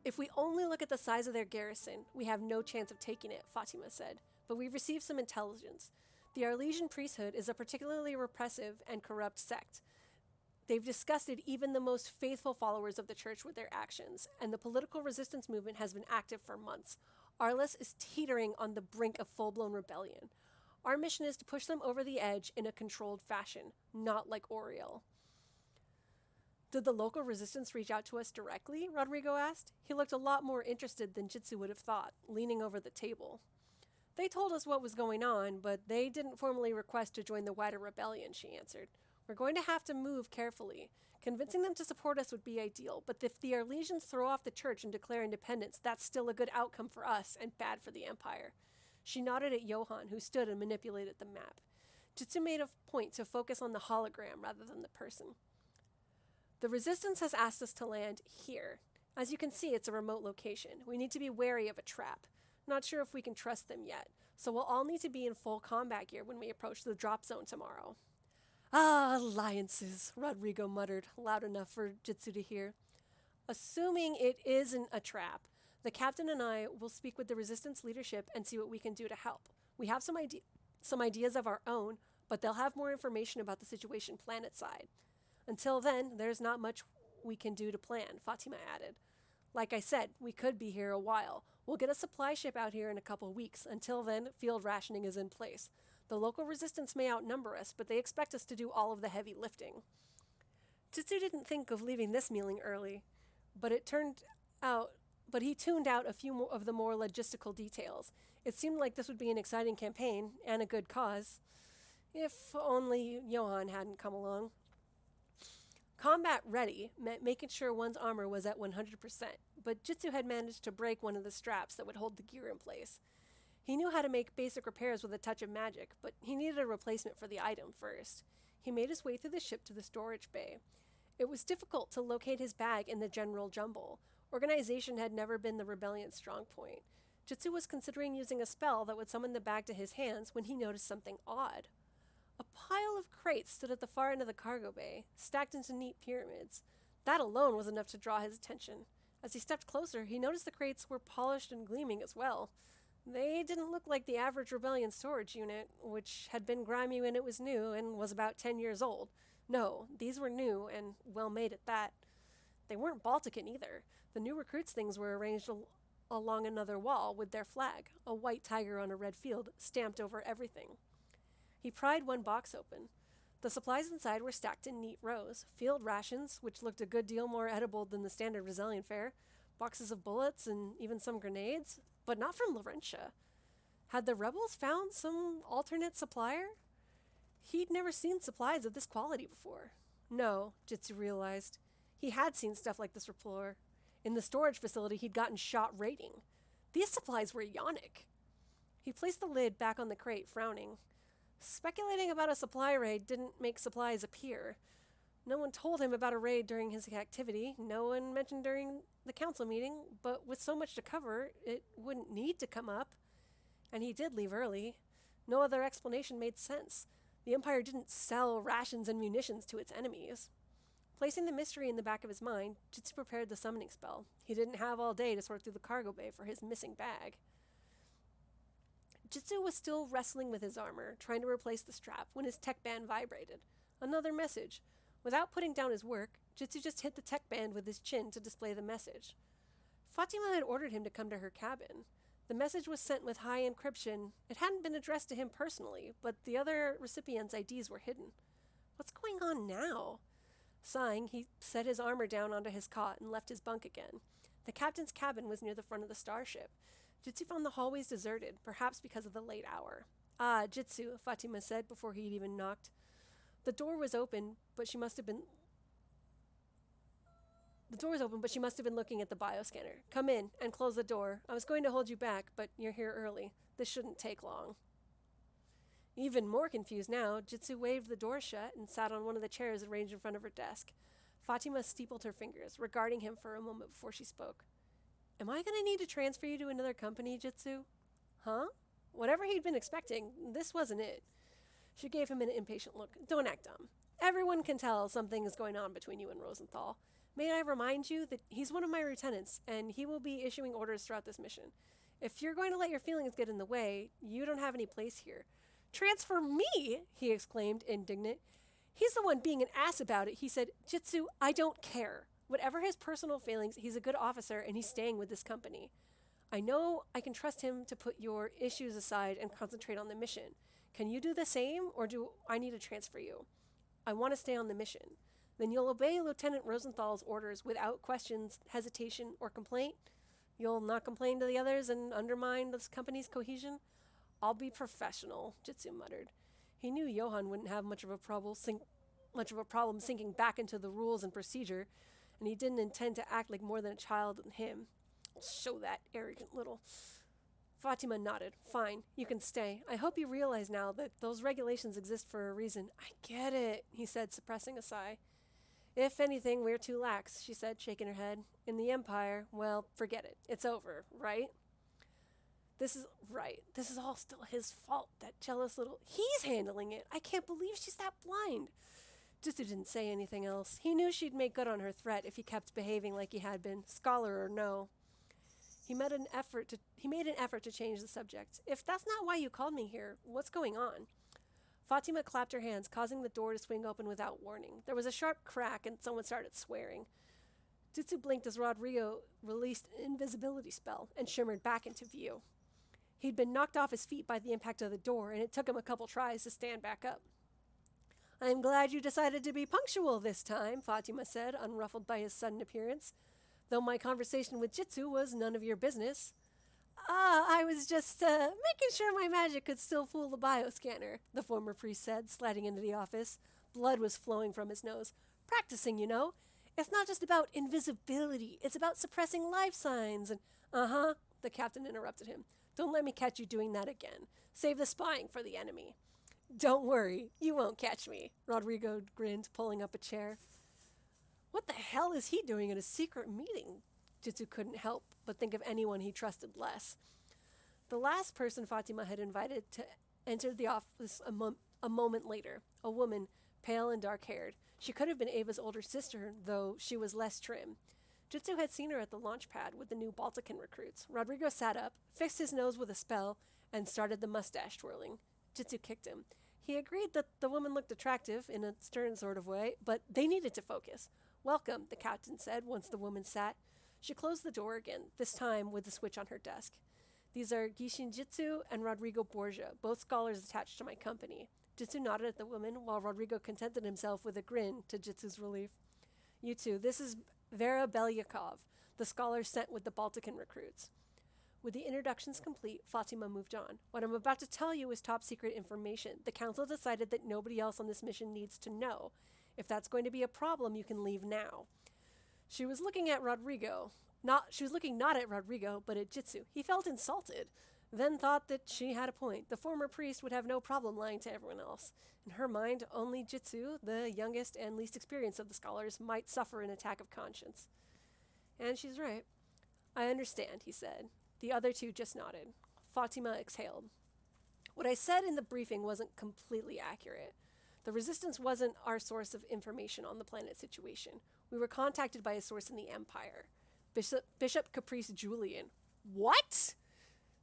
If we only look at the size of their garrison, we have no chance of taking it, Fatima said. But we've received some intelligence. The Arlesian priesthood is a particularly repressive and corrupt sect. They've disgusted even the most faithful followers of the church with their actions, and the political resistance movement has been active for months. Arliss is teetering on the brink of full-blown rebellion. Our mission is to push them over the edge in a controlled fashion, not like Oriel. Did the local resistance reach out to us directly? Rodrigo asked. He looked a lot more interested than Jitsu would have thought, leaning over the table. They told us what was going on, but they didn't formally request to join the wider rebellion, she answered. We're going to have to move carefully. Convincing them to support us would be ideal, but if the Arlesians throw off the church and declare independence, that's still a good outcome for us and bad for the Empire. She nodded at Johann, who stood and manipulated the map. Jitsu made a point to focus on the hologram rather than the person. The Resistance has asked us to land here. As you can see, it's a remote location. We need to be wary of a trap. Not sure if we can trust them yet, so we'll all need to be in full combat gear when we approach the drop zone tomorrow. Ah, alliances, Rodrigo muttered, loud enough for Jitsu to hear. Assuming it isn't a trap, the captain and I will speak with the Resistance leadership and see what we can do to help. We have some ideas of our own, but they'll have more information about the situation planet-side. Until then, there's not much we can do to plan, Fatima added. Like I said, we could be here a while. We'll get a supply ship out here in a couple weeks. Until then, field rationing is in place. The local Resistance may outnumber us, but they expect us to do all of the heavy lifting. Jitsu didn't think of leaving this meeting early, but he tuned out a few of the more logistical details. It seemed like this would be an exciting campaign and a good cause. If only Johann hadn't come along. Combat ready meant making sure one's armor was at 100%, but Jitsu had managed to break one of the straps that would hold the gear in place. He knew how to make basic repairs with a touch of magic, but he needed a replacement for the item first. He made his way through the ship to the storage bay. It was difficult to locate his bag in the general jumble. Organization had never been the rebellion's strong point. Jitsu was considering using a spell that would summon the bag to his hands when he noticed something odd. A pile of crates stood at the far end of the cargo bay, stacked into neat pyramids. That alone was enough to draw his attention. As he stepped closer, he noticed the crates were polished and gleaming as well. They didn't look like the average rebellion storage unit, which had been grimy when it was new and was about 10 years old. No, these were new and well made at that. They weren't Baltican either. The new recruits' things were arranged along another wall with their flag, a white tiger on a red field, stamped over everything. He pried one box open. The supplies inside were stacked in neat rows. Field rations, which looked a good deal more edible than the standard Resilient fare, boxes of bullets, and even some grenades, but not from Laurentia. Had the rebels found some alternate supplier? He'd never seen supplies of this quality before. No, Jitsu realized. He had seen stuff like this before. In the storage facility, he'd gotten shot rating. These supplies were ionic. He placed the lid back on the crate, frowning. Speculating about a supply raid didn't make supplies appear. No one told him about a raid during his activity. No one mentioned during the council meeting, but with so much to cover, it wouldn't need to come up. And he did leave early. No other explanation made sense. The Empire didn't sell rations and munitions to its enemies. Placing the mystery in the back of his mind, Jitsu prepared the summoning spell. He didn't have all day to sort through the cargo bay for his missing bag. Jitsu was still wrestling with his armor, trying to replace the strap, when his tech band vibrated. Another message. Without putting down his work, Jitsu just hit the tech band with his chin to display the message. Fatima had ordered him to come to her cabin. The message was sent with high encryption. It hadn't been addressed to him personally, but the other recipients' IDs were hidden. What's going on now? Sighing, he set his armor down onto his cot and left his bunk again. The captain's cabin was near the front of the starship. Jitsu found the hallways deserted, perhaps because of the late hour. Ah, Jitsu, Fatima said before he'd even knocked. The door was open, but she must have been looking at the bioscanner. Come in and close the door. I was going to hold you back, but you're here early. This shouldn't take long. Even more confused now, Jitsu waved the door shut and sat on one of the chairs arranged in front of her desk. Fatima steepled her fingers, regarding him for a moment before she spoke. Am I going to need to transfer you to another company, Jitsu? Huh? Whatever he'd been expecting, this wasn't it. She gave him an impatient look. Don't act dumb. Everyone can tell something is going on between you and Rosenthal. May I remind you that he's one of my lieutenants, and he will be issuing orders throughout this mission. If you're going to let your feelings get in the way, you don't have any place here. Transfer me? He exclaimed, indignant. He's the one being an ass about it. He said, Jitsu, I don't care. Whatever his personal failings, he's a good officer, and he's staying with this company. I know I can trust him to put your issues aside and concentrate on the mission. Can you do the same, or do I need to transfer you? I want to stay on the mission. Then you'll obey Lieutenant Rosenthal's orders without questions, hesitation, or complaint? You'll not complain to the others and undermine this company's cohesion? I'll be professional, Jitsu muttered. He knew Johann wouldn't have much of a problem sinking back into the rules and procedure, and he didn't intend to act like more than a child in him. I'll show that arrogant little... Fatima nodded. Fine, you can stay. I hope you realize now that those regulations exist for a reason. I get it, he said, suppressing a sigh. If anything, we're too lax, she said, shaking her head. In the Empire, well, forget it. It's over, right? This is all still his fault, that jealous little... He's handling it. I can't believe she's that blind. Jitsu didn't say anything else. He knew she'd make good on her threat if he kept behaving like he had been, scholar or no. He made an effort to change the subject. If that's not why you called me here, what's going on? Fatima clapped her hands, causing the door to swing open without warning. There was a sharp crack, and someone started swearing. Jitsu blinked as Rodrigo released an invisibility spell and shimmered back into view. He'd been knocked off his feet by the impact of the door, and it took him a couple tries to stand back up. I'm glad you decided to be punctual this time, Fatima said, unruffled by his sudden appearance. Though my conversation with Jitsu was none of your business. I was just making sure my magic could still fool the bioscanner, the former priest said, sliding into the office. Blood was flowing from his nose. Practicing, you know. It's not just about invisibility. It's about suppressing life signs and... the captain interrupted him. Don't let me catch you doing that again. Save the spying for the enemy. Don't worry, you won't catch me, Rodrigo grinned, pulling up a chair. What the hell is he doing at a secret meeting? Jitsu couldn't help but think of anyone he trusted less. The last person Fatima had invited to enter the office a moment later, a woman, pale and dark-haired. She could have been Ava's older sister, though she was less trim. Jitsu had seen her at the launch pad with the new Baltican recruits. Rodrigo sat up, fixed his nose with a spell, and started the mustache twirling. Jitsu kicked him. He agreed that the woman looked attractive in a stern sort of way, but they needed to focus. Welcome, the captain said once the woman sat. She closed the door again, this time with the switch on her desk. These are Gishin Jitsu and Rodrigo Borgia, both scholars attached to my company. Jitsu nodded at the woman, while Rodrigo contented himself with a grin to Jitsu's relief. You two, this is Vera Belyakov, the scholar sent with the Baltican recruits. With the introductions complete, Fatima moved on. What I'm about to tell you is top secret information. The council decided that nobody else on this mission needs to know. If that's going to be a problem, you can leave now. She was looking at Rodrigo. Not at Rodrigo, but at Jitsu. He felt insulted, then thought that she had a point. The former priest would have no problem lying to everyone else. In her mind, only Jitsu, the youngest and least experienced of the scholars, might suffer an attack of conscience. And she's right. I understand, he said. The other two just nodded. Fatima exhaled. What I said in the briefing wasn't completely accurate. The Resistance wasn't our source of information on the planet situation. We were contacted by a source in the Empire. Bishop Caprice Julian. What?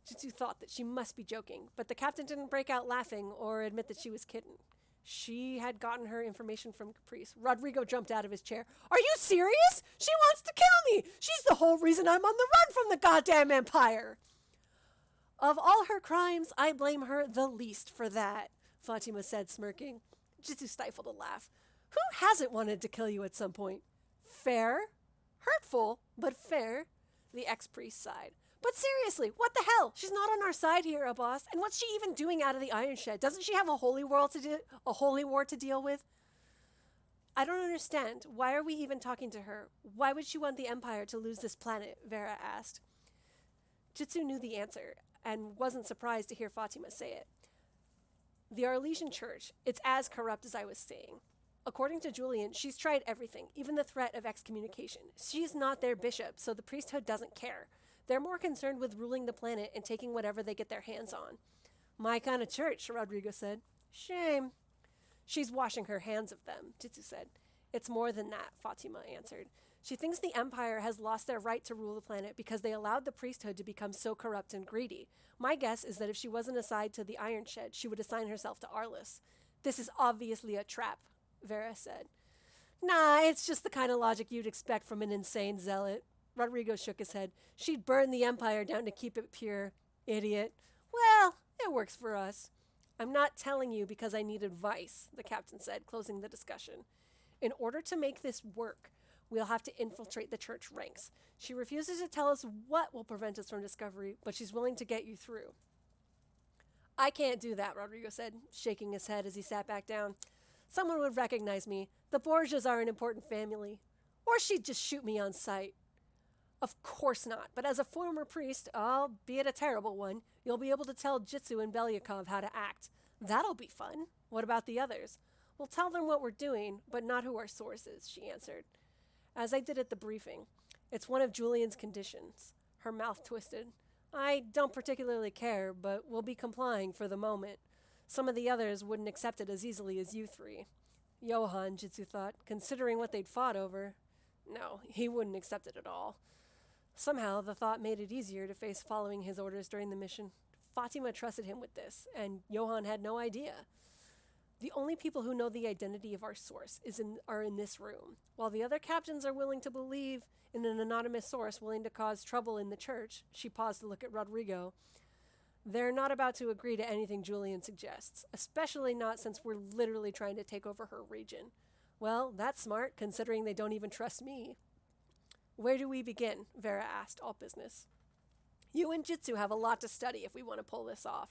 Jitsu thought that she must be joking, but the captain didn't break out laughing or admit that she was kidding. She had gotten her information from Caprice. Rodrigo jumped out of his chair. Are you serious? She wants to kill me! She's the whole reason I'm on the run from the goddamn Empire! Of all her crimes, I blame her the least for that, Fatima said, smirking. Jitsu stifled a laugh. Who hasn't wanted to kill you at some point? Fair? Hurtful, but fair, the ex-priest sighed. But seriously, what the hell? She's not on our side here, Abbas. And what's she even doing out of the Iron Shed? Doesn't she have a holy war to deal with? I don't understand. Why are we even talking to her? Why would she want the Empire to lose this planet? Vera asked. Jitsu knew the answer and wasn't surprised to hear Fatima say it. The Arlesian Church, it's as corrupt as I was saying. According to Julian, she's tried everything, even the threat of excommunication. She's not their bishop, so the priesthood doesn't care. They're more concerned with ruling the planet and taking whatever they get their hands on. My kind of church, Rodrigo said. Shame. She's washing her hands of them, Jitsu said. It's more than that, Fatima answered. She thinks the Empire has lost their right to rule the planet because they allowed the priesthood to become so corrupt and greedy. My guess is that if she wasn't assigned to the Iron Shed, she would assign herself to Arliss. This is obviously a trap, Vera said. Nah, it's just the kind of logic you'd expect from an insane zealot. Rodrigo shook his head. She'd burn the Empire down to keep it pure. Idiot. Well, it works for us. I'm not telling you because I need advice, the captain said, closing the discussion. In order to make this work, we'll have to infiltrate the church ranks. She refuses to tell us what will prevent us from discovery, but she's willing to get you through. I can't do that, Rodrigo said, shaking his head as he sat back down. Someone would recognize me. The Borgias are an important family. Or she'd just shoot me on sight. Of course not, but as a former priest, albeit a terrible one, you'll be able to tell Jitsu and Belyakov how to act. That'll be fun. What about the others? We'll tell them what we're doing, but not who our source is, she answered. As I did at the briefing, it's one of Julian's conditions. Her mouth twisted. I don't particularly care, but we'll be complying for the moment. Some of the others wouldn't accept it as easily as you three. Johann, Jitsu thought, considering what they'd fought over. No, he wouldn't accept it at all. Somehow, the thought made it easier to face following his orders during the mission. Fatima trusted him with this, and Johann had no idea. The only people who know the identity of our source are in this room. While the other captains are willing to believe in an anonymous source willing to cause trouble in the church, she paused to look at Rodrigo. They're not about to agree to anything Julian suggests, especially not since we're literally trying to take over her region. Well, that's smart, considering they don't even trust me. Where do we begin? Vera asked, all business. You and Jitsu have a lot to study if we want to pull this off.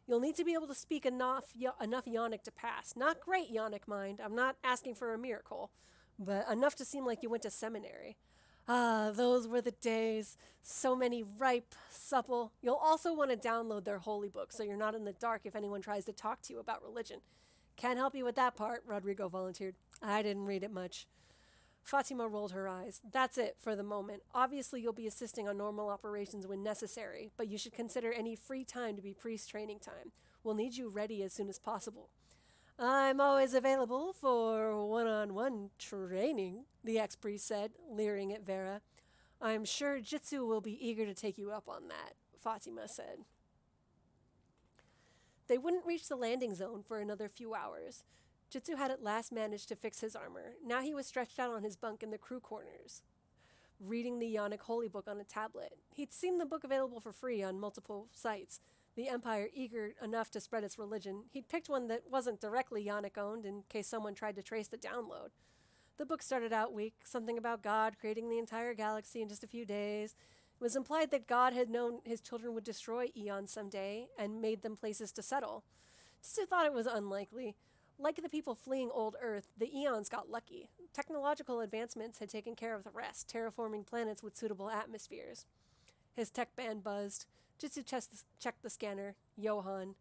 You'll need to be able to speak enough Yonic to pass. Not great Yonic, mind. I'm not asking for a miracle, but enough to seem like you went to seminary. Ah, those were the days. So many ripe, supple. You'll also want to download their holy book so you're not in the dark if anyone tries to talk to you about religion. Can't help you with that part, Rodrigo volunteered. I didn't read it much. Fatima rolled her eyes. That's it for the moment. Obviously, you'll be assisting on normal operations when necessary, but you should consider any free time to be priest training time. We'll need you ready as soon as possible. I'm always available for one-on-one training, the ex-priest said, leering at Vera. I'm sure Jitsu will be eager to take you up on that, Fatima said. They wouldn't reach the landing zone for another few hours. Jitsu had at last managed to fix his armor. Now he was stretched out on his bunk in the crew quarters, reading the Yonic holy book on a tablet. He'd seen the book available for free on multiple sites. The Empire eager enough to spread its religion, he'd picked one that wasn't directly Yonic owned in case someone tried to trace the download. The book started out weak, something about God creating the entire galaxy in just a few days. It was implied that God had known his children would destroy Eon someday and made them places to settle. Jitsu thought it was unlikely. Like the people fleeing old Earth, the Eons got lucky. Technological advancements had taken care of the rest, terraforming planets with suitable atmospheres. His tech band buzzed. Jitsu checked the scanner. Johann.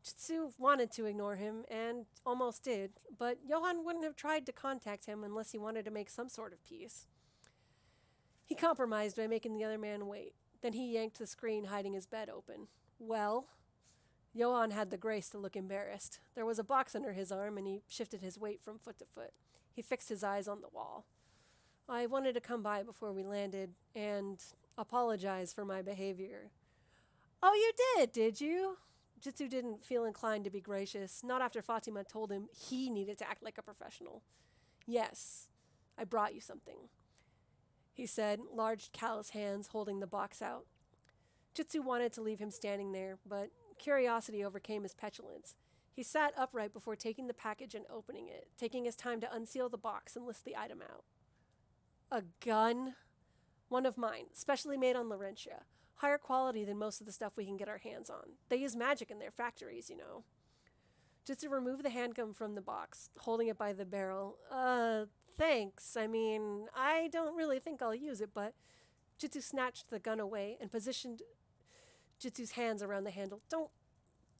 Jitsu wanted to ignore him, and almost did, but Johann wouldn't have tried to contact him unless he wanted to make some sort of peace. He compromised by making the other man wait. Then he yanked the screen hiding his bed open. Well? Johann had the grace to look embarrassed. There was a box under his arm, and he shifted his weight from foot to foot. He fixed his eyes on the wall. I wanted to come by before we landed and apologize for my behavior. Oh, you did you? Jitsu didn't feel inclined to be gracious, not after Fatima told him he needed to act like a professional. Yes, I brought you something, he said, large callous hands holding the box out. Jitsu wanted to leave him standing there, but curiosity overcame his petulance. He sat upright before taking the package and opening it, taking his time to unseal the box and list the item out. A gun? One of mine, specially made on Laurentia. Higher quality than most of the stuff we can get our hands on. They use magic in their factories, you know. Jitsu removed the handgun from the box, holding it by the barrel. Thanks. I mean, I don't really think I'll use it, but Jitsu snatched the gun away and positioned Jitsu's hands around the handle. Don't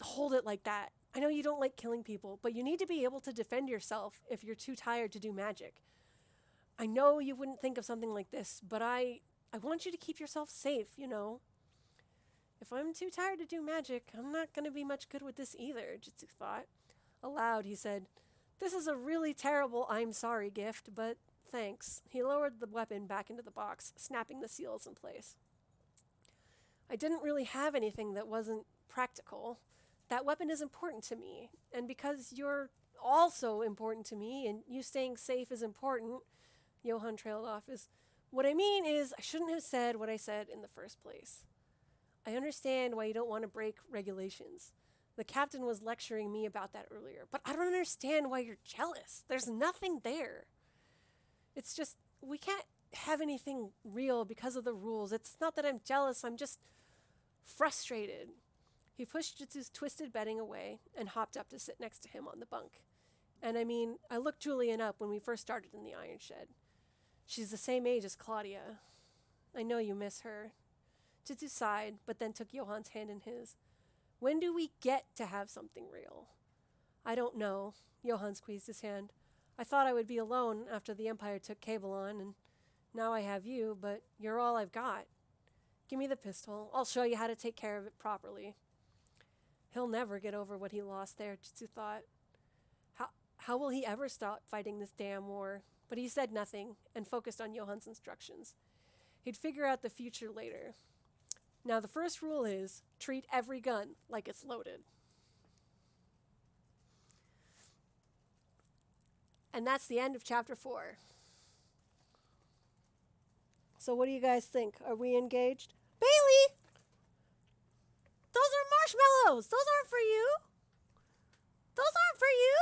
hold it like that. I know you don't like killing people, but you need to be able to defend yourself if you're too tired to do magic. I know you wouldn't think of something like this, but I want you to keep yourself safe, you know. If I'm too tired to do magic, I'm not going to be much good with this either, Jitsu thought. Aloud, he said, This is a really terrible I'm sorry gift, but thanks. He lowered the weapon back into the box, snapping the seals in place. I didn't really have anything that wasn't practical. That weapon is important to me, and because you're also important to me, and you staying safe is important, Johann trailed off, what I mean is I shouldn't have said what I said in the first place. I understand why you don't want to break regulations. The captain was lecturing me about that earlier, but I don't understand why you're jealous. There's nothing there. It's just, we can't have anything real because of the rules. It's not that I'm jealous, I'm just frustrated. He pushed Jitsu's twisted bedding away and hopped up to sit next to him on the bunk. And I mean, I looked Julian up when we first started in the iron shed. She's the same age as Claudia. I know you miss her. Jitsu sighed, but then took Johann's hand in his. When do we get to have something real? I don't know. Johann squeezed his hand. I thought I would be alone after the Empire took Cabelon, and now I have you, but you're all I've got. Give me the pistol. I'll show you how to take care of it properly. He'll never get over what he lost there, Jitsu thought. How will he ever stop fighting this damn war? But he said nothing and focused on Johann's instructions. He'd figure out the future later. Now, the first rule is treat every gun like it's loaded. And that's the end of chapter 4. So what do you guys think? Are we engaged? Bailey! Those are marshmallows! Those aren't for you! Those aren't for you!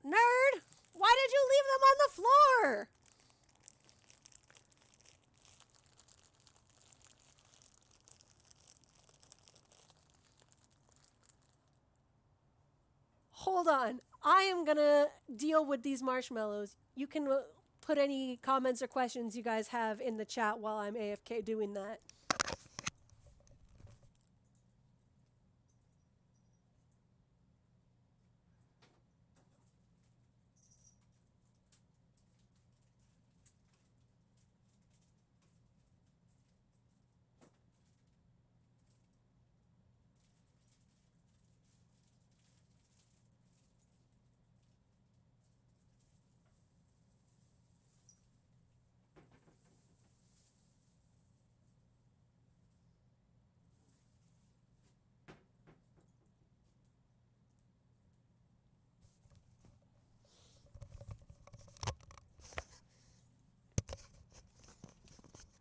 Nerd! Why did you leave them on the floor? Hold on. I am gonna deal with these marshmallows. You can put any comments or questions you guys have in the chat while I'm AFK doing that.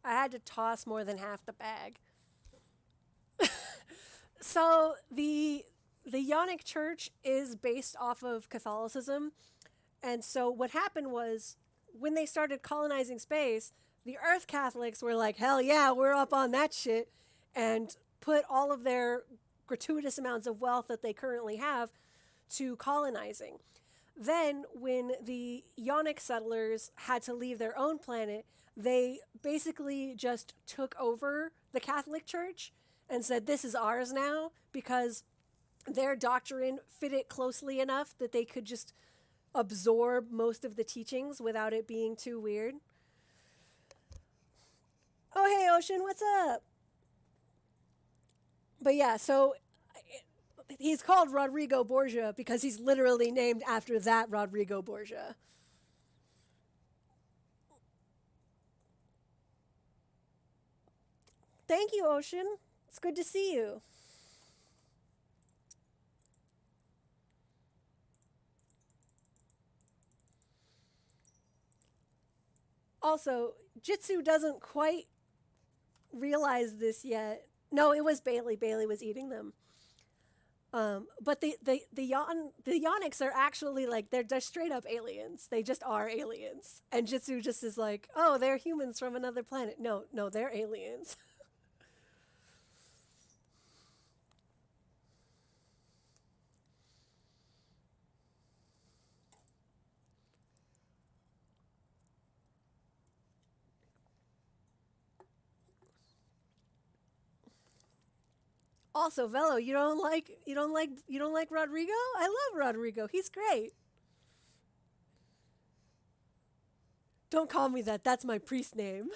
I had to toss more than half the bag. So the Ionic Church is based off of Catholicism. And so what happened was when they started colonizing space, the Earth Catholics were like, hell yeah, we're up on that shit, and put all of their gratuitous amounts of wealth that they currently have to colonizing. Then when the Ionic settlers had to leave their own planet, they basically just took over the Catholic Church and said, this is ours now, because their doctrine fit it closely enough that they could just absorb most of the teachings without it being too weird. Oh, hey, Ocean, what's up? But yeah, so he's called Rodrigo Borgia because he's literally named after that Rodrigo Borgia. Thank you, Ocean. It's good to see you. Also, Jitsu doesn't quite realize this yet. No, it was Bailey. Bailey was eating them. But the Yonics are actually like, they're just straight up aliens. They just are aliens. And Jitsu just is like, oh, they're humans from another planet. No, they're aliens. Also, Velo, you don't like Rodrigo? I love Rodrigo. He's great. Don't call me that. That's my priest name.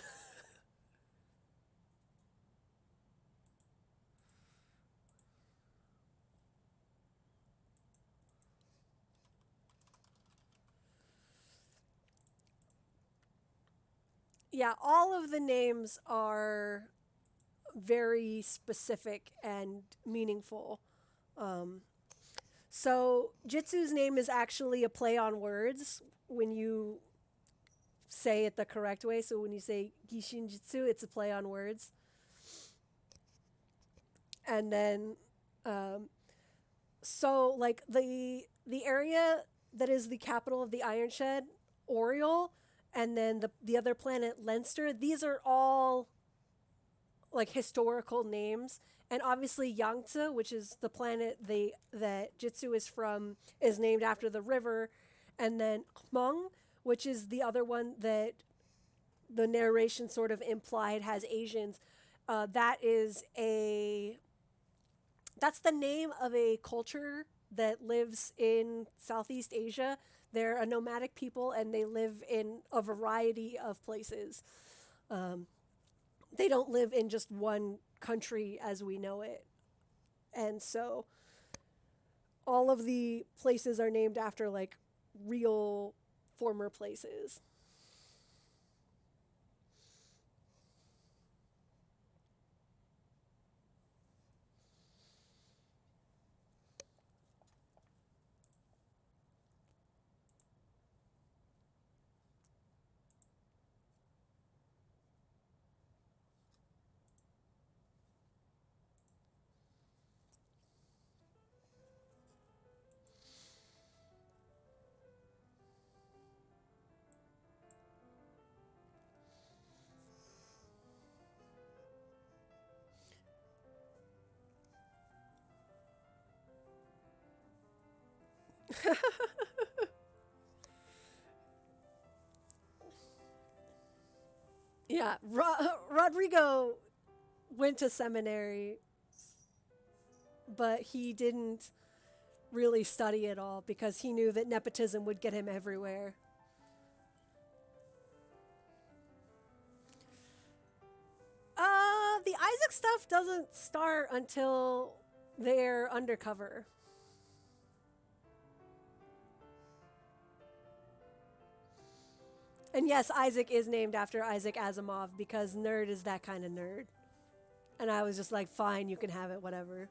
Yeah, all of the names are very specific and meaningful. So Jitsu's name is actually a play on words when you say it the correct way. So when you say Gishin Jitsu, it's a play on words. And then, so like the area that is the capital of the Iron Shed, Oriole, and then the other planet, Leinster, these are all like historical names. And obviously Yangtze, which is the planet that Jitsu is from, is named after the river. And then Hmong, which is the other one that the narration sort of implied has Asians. That is a that's the name of a culture that lives in Southeast Asia. They're a nomadic people and they live in a variety of places. They don't live in just one country as we know it. And so all of the places are named after like real former places. Yeah, Rodrigo went to seminary, but he didn't really study at all because he knew that nepotism would get him everywhere. The Isaac stuff doesn't start until they're undercover. And yes, Isaac is named after Isaac Asimov because nerd is that kind of nerd. And I was just like, fine, you can have it, whatever.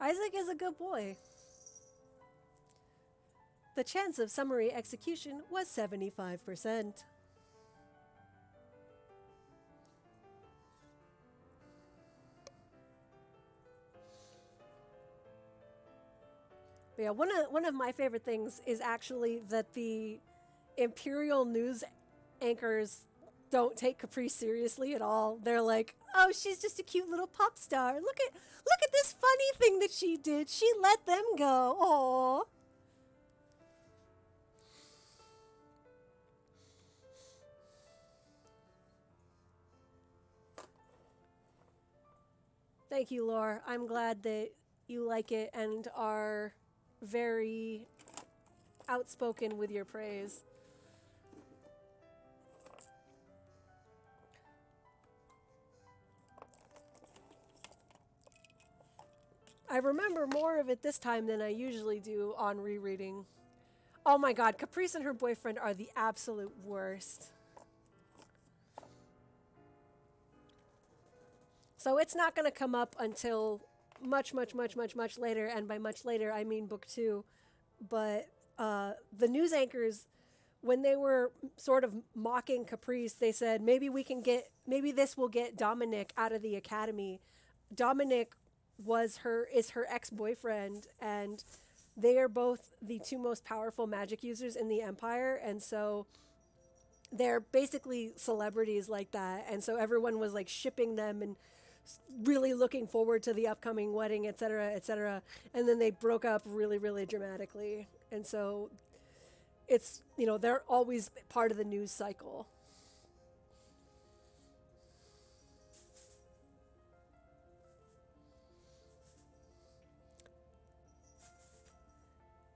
Isaac is a good boy. The chance of summary execution was 75%. But yeah, one of my favorite things is actually that the Imperial news anchors don't take Caprice seriously at all. They're like, "Oh, she's just a cute little pop star. Look at this funny thing that she did. She let them go. Aww." Thank you, Laura. I'm glad that you like it and are very outspoken with your praise. I remember more of it this time than I usually do on rereading. Oh my god, Caprice and her boyfriend are the absolute worst. So it's not going to come up until much, much, much, much, much later, and by much later I mean book 2. But the news anchors, when they were sort of mocking Caprice, they said maybe this will get Dominic out of the academy. Dominic is her ex-boyfriend, and they are both the two most powerful magic users in the Empire, and so they're basically celebrities like that, and so everyone was like shipping them and really looking forward to the upcoming wedding, etc., etc. And then they broke up really, really dramatically, and so it's they're always part of the news cycle.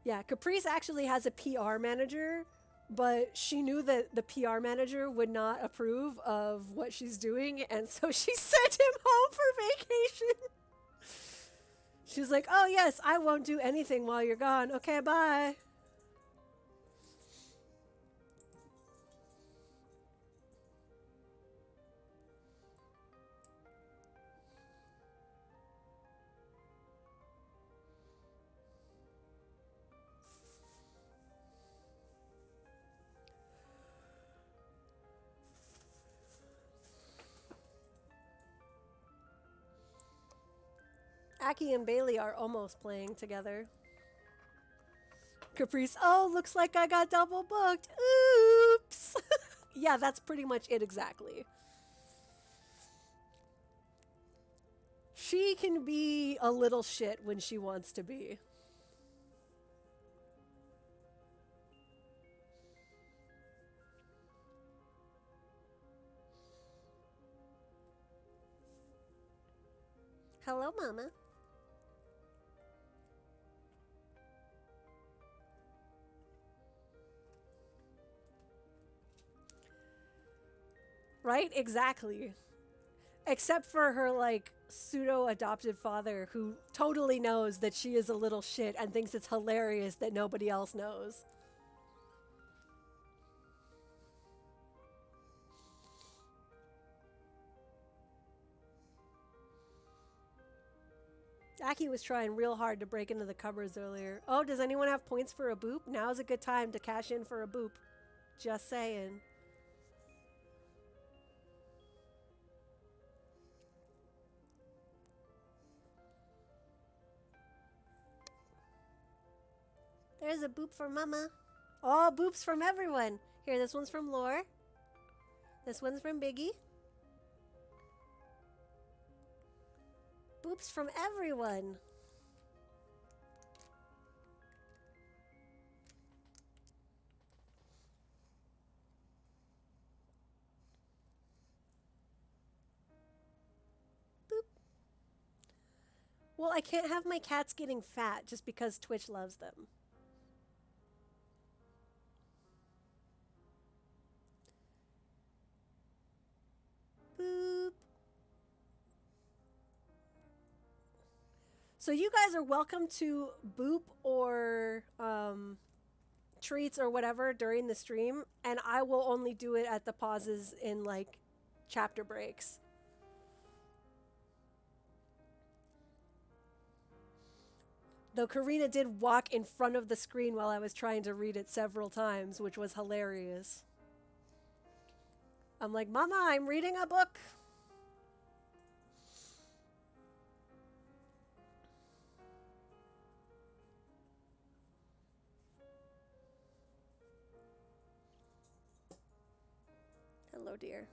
Yeah, Caprice actually has a PR manager, but she knew that the PR manager would not approve of what she's doing, and so she sent him home for vacation. She's like, "Oh yes, I won't do anything while you're gone. Okay, bye." Aki and Bailey are almost playing together. Caprice, oh, looks like I got double booked. Oops. Yeah, that's pretty much it exactly. She can be a little shit when she wants to be. Hello, Mama. Right? Exactly. Except for her, like, pseudo adopted father who totally knows that she is a little shit and thinks it's hilarious that nobody else knows. Aki was trying real hard to break into the cupboards earlier. Oh, does anyone have points for a boop? Now's a good time to cash in for a boop. Just saying. There's a boop for Mama. Oh, boops from everyone. Here, this one's from Lore. This one's from Biggie. Boops from everyone. Boop. Well, I can't have my cats getting fat just because Twitch loves them. Boop. So you guys are welcome to boop or treats or whatever during the stream, and I will only do it at the pauses in like chapter breaks. Though Karina did walk in front of the screen while I was trying to read it several times, which was hilarious. I'm like, Mama, I'm reading a book. Hello, dear.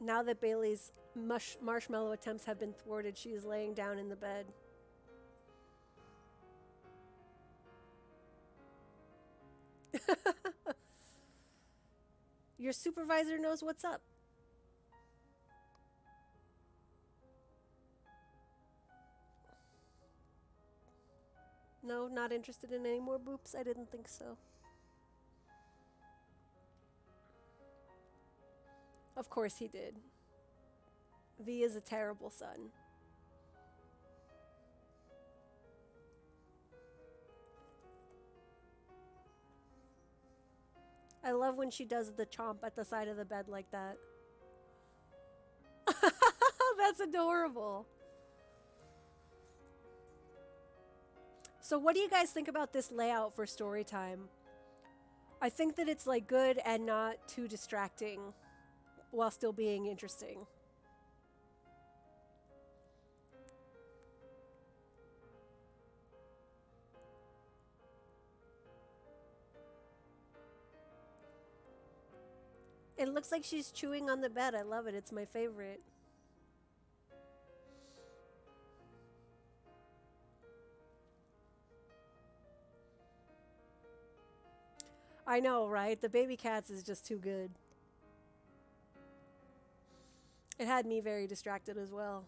Now that Bailey's marshmallow attempts have been thwarted, she is laying down in the bed. Your supervisor knows what's up. No, not interested in any more boops? I didn't think so. Of course he did. V is a terrible son. I love when she does the chomp at the side of the bed like that. That's adorable. So what do you guys think about this layout for story time? I think that it's like good and not too distracting while still being interesting. It looks like she's chewing on the bed. I love it. It's my favorite. I know, right? The baby cats is just too good. It had me very distracted as well.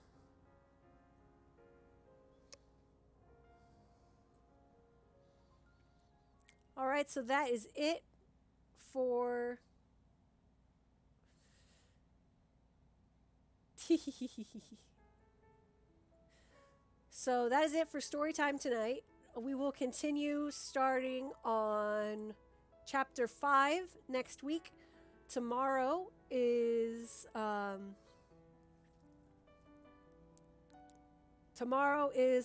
All right, so that is it for So that is it for story time tonight. We will continue starting on chapter 5 next week. Tomorrow is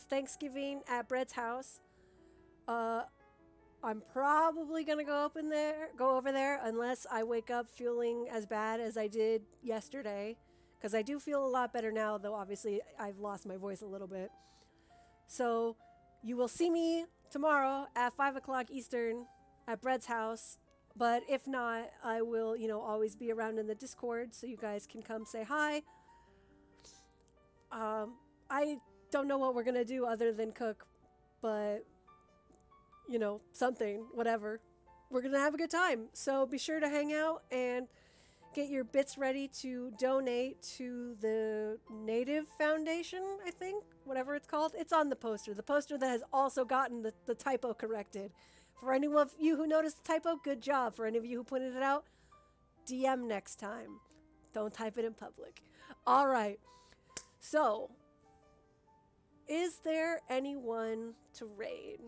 Thanksgiving at Bread's house. I'm probably gonna go over there, unless I wake up feeling as bad as I did yesterday. Because I do feel a lot better now, though obviously I've lost my voice a little bit. So you will see me tomorrow at 5 o'clock Eastern at Bread's house. But if not, I will, always be around in the Discord so you guys can come say hi. I don't know what we're going to do other than cook, but, something, whatever. We're going to have a good time. So be sure to hang out and get your bits ready to donate to the Native Foundation, I think, whatever it's called. It's on the poster that has also gotten the typo corrected. For any of you who noticed the typo, good job. For any of you who pointed it out, DM next time. Don't type it in public. All right. So, is there anyone to raid?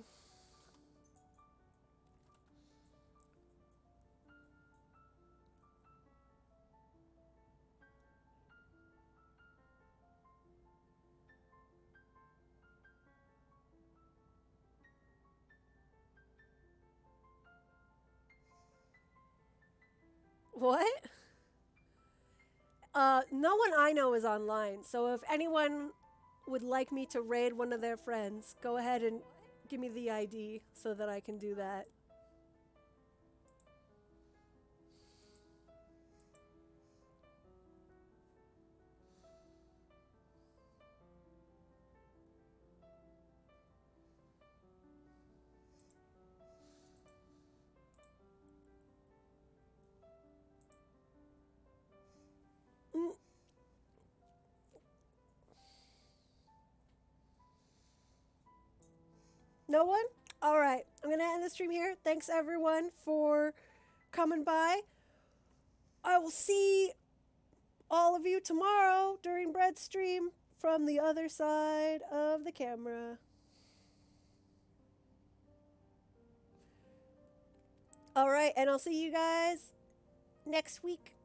What? No one I know is online, so if anyone would like me to raid one of their friends, go ahead and give me the ID so that I can do that. Mm, no one? All right, I'm gonna end the stream here. Thanks everyone for coming by. I will see all of you tomorrow during Bread's stream from the other side of the camera. All right, and I'll see you guys next week.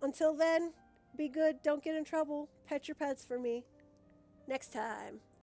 Until then, be good, don't get in trouble, pet your pets for me. Next time.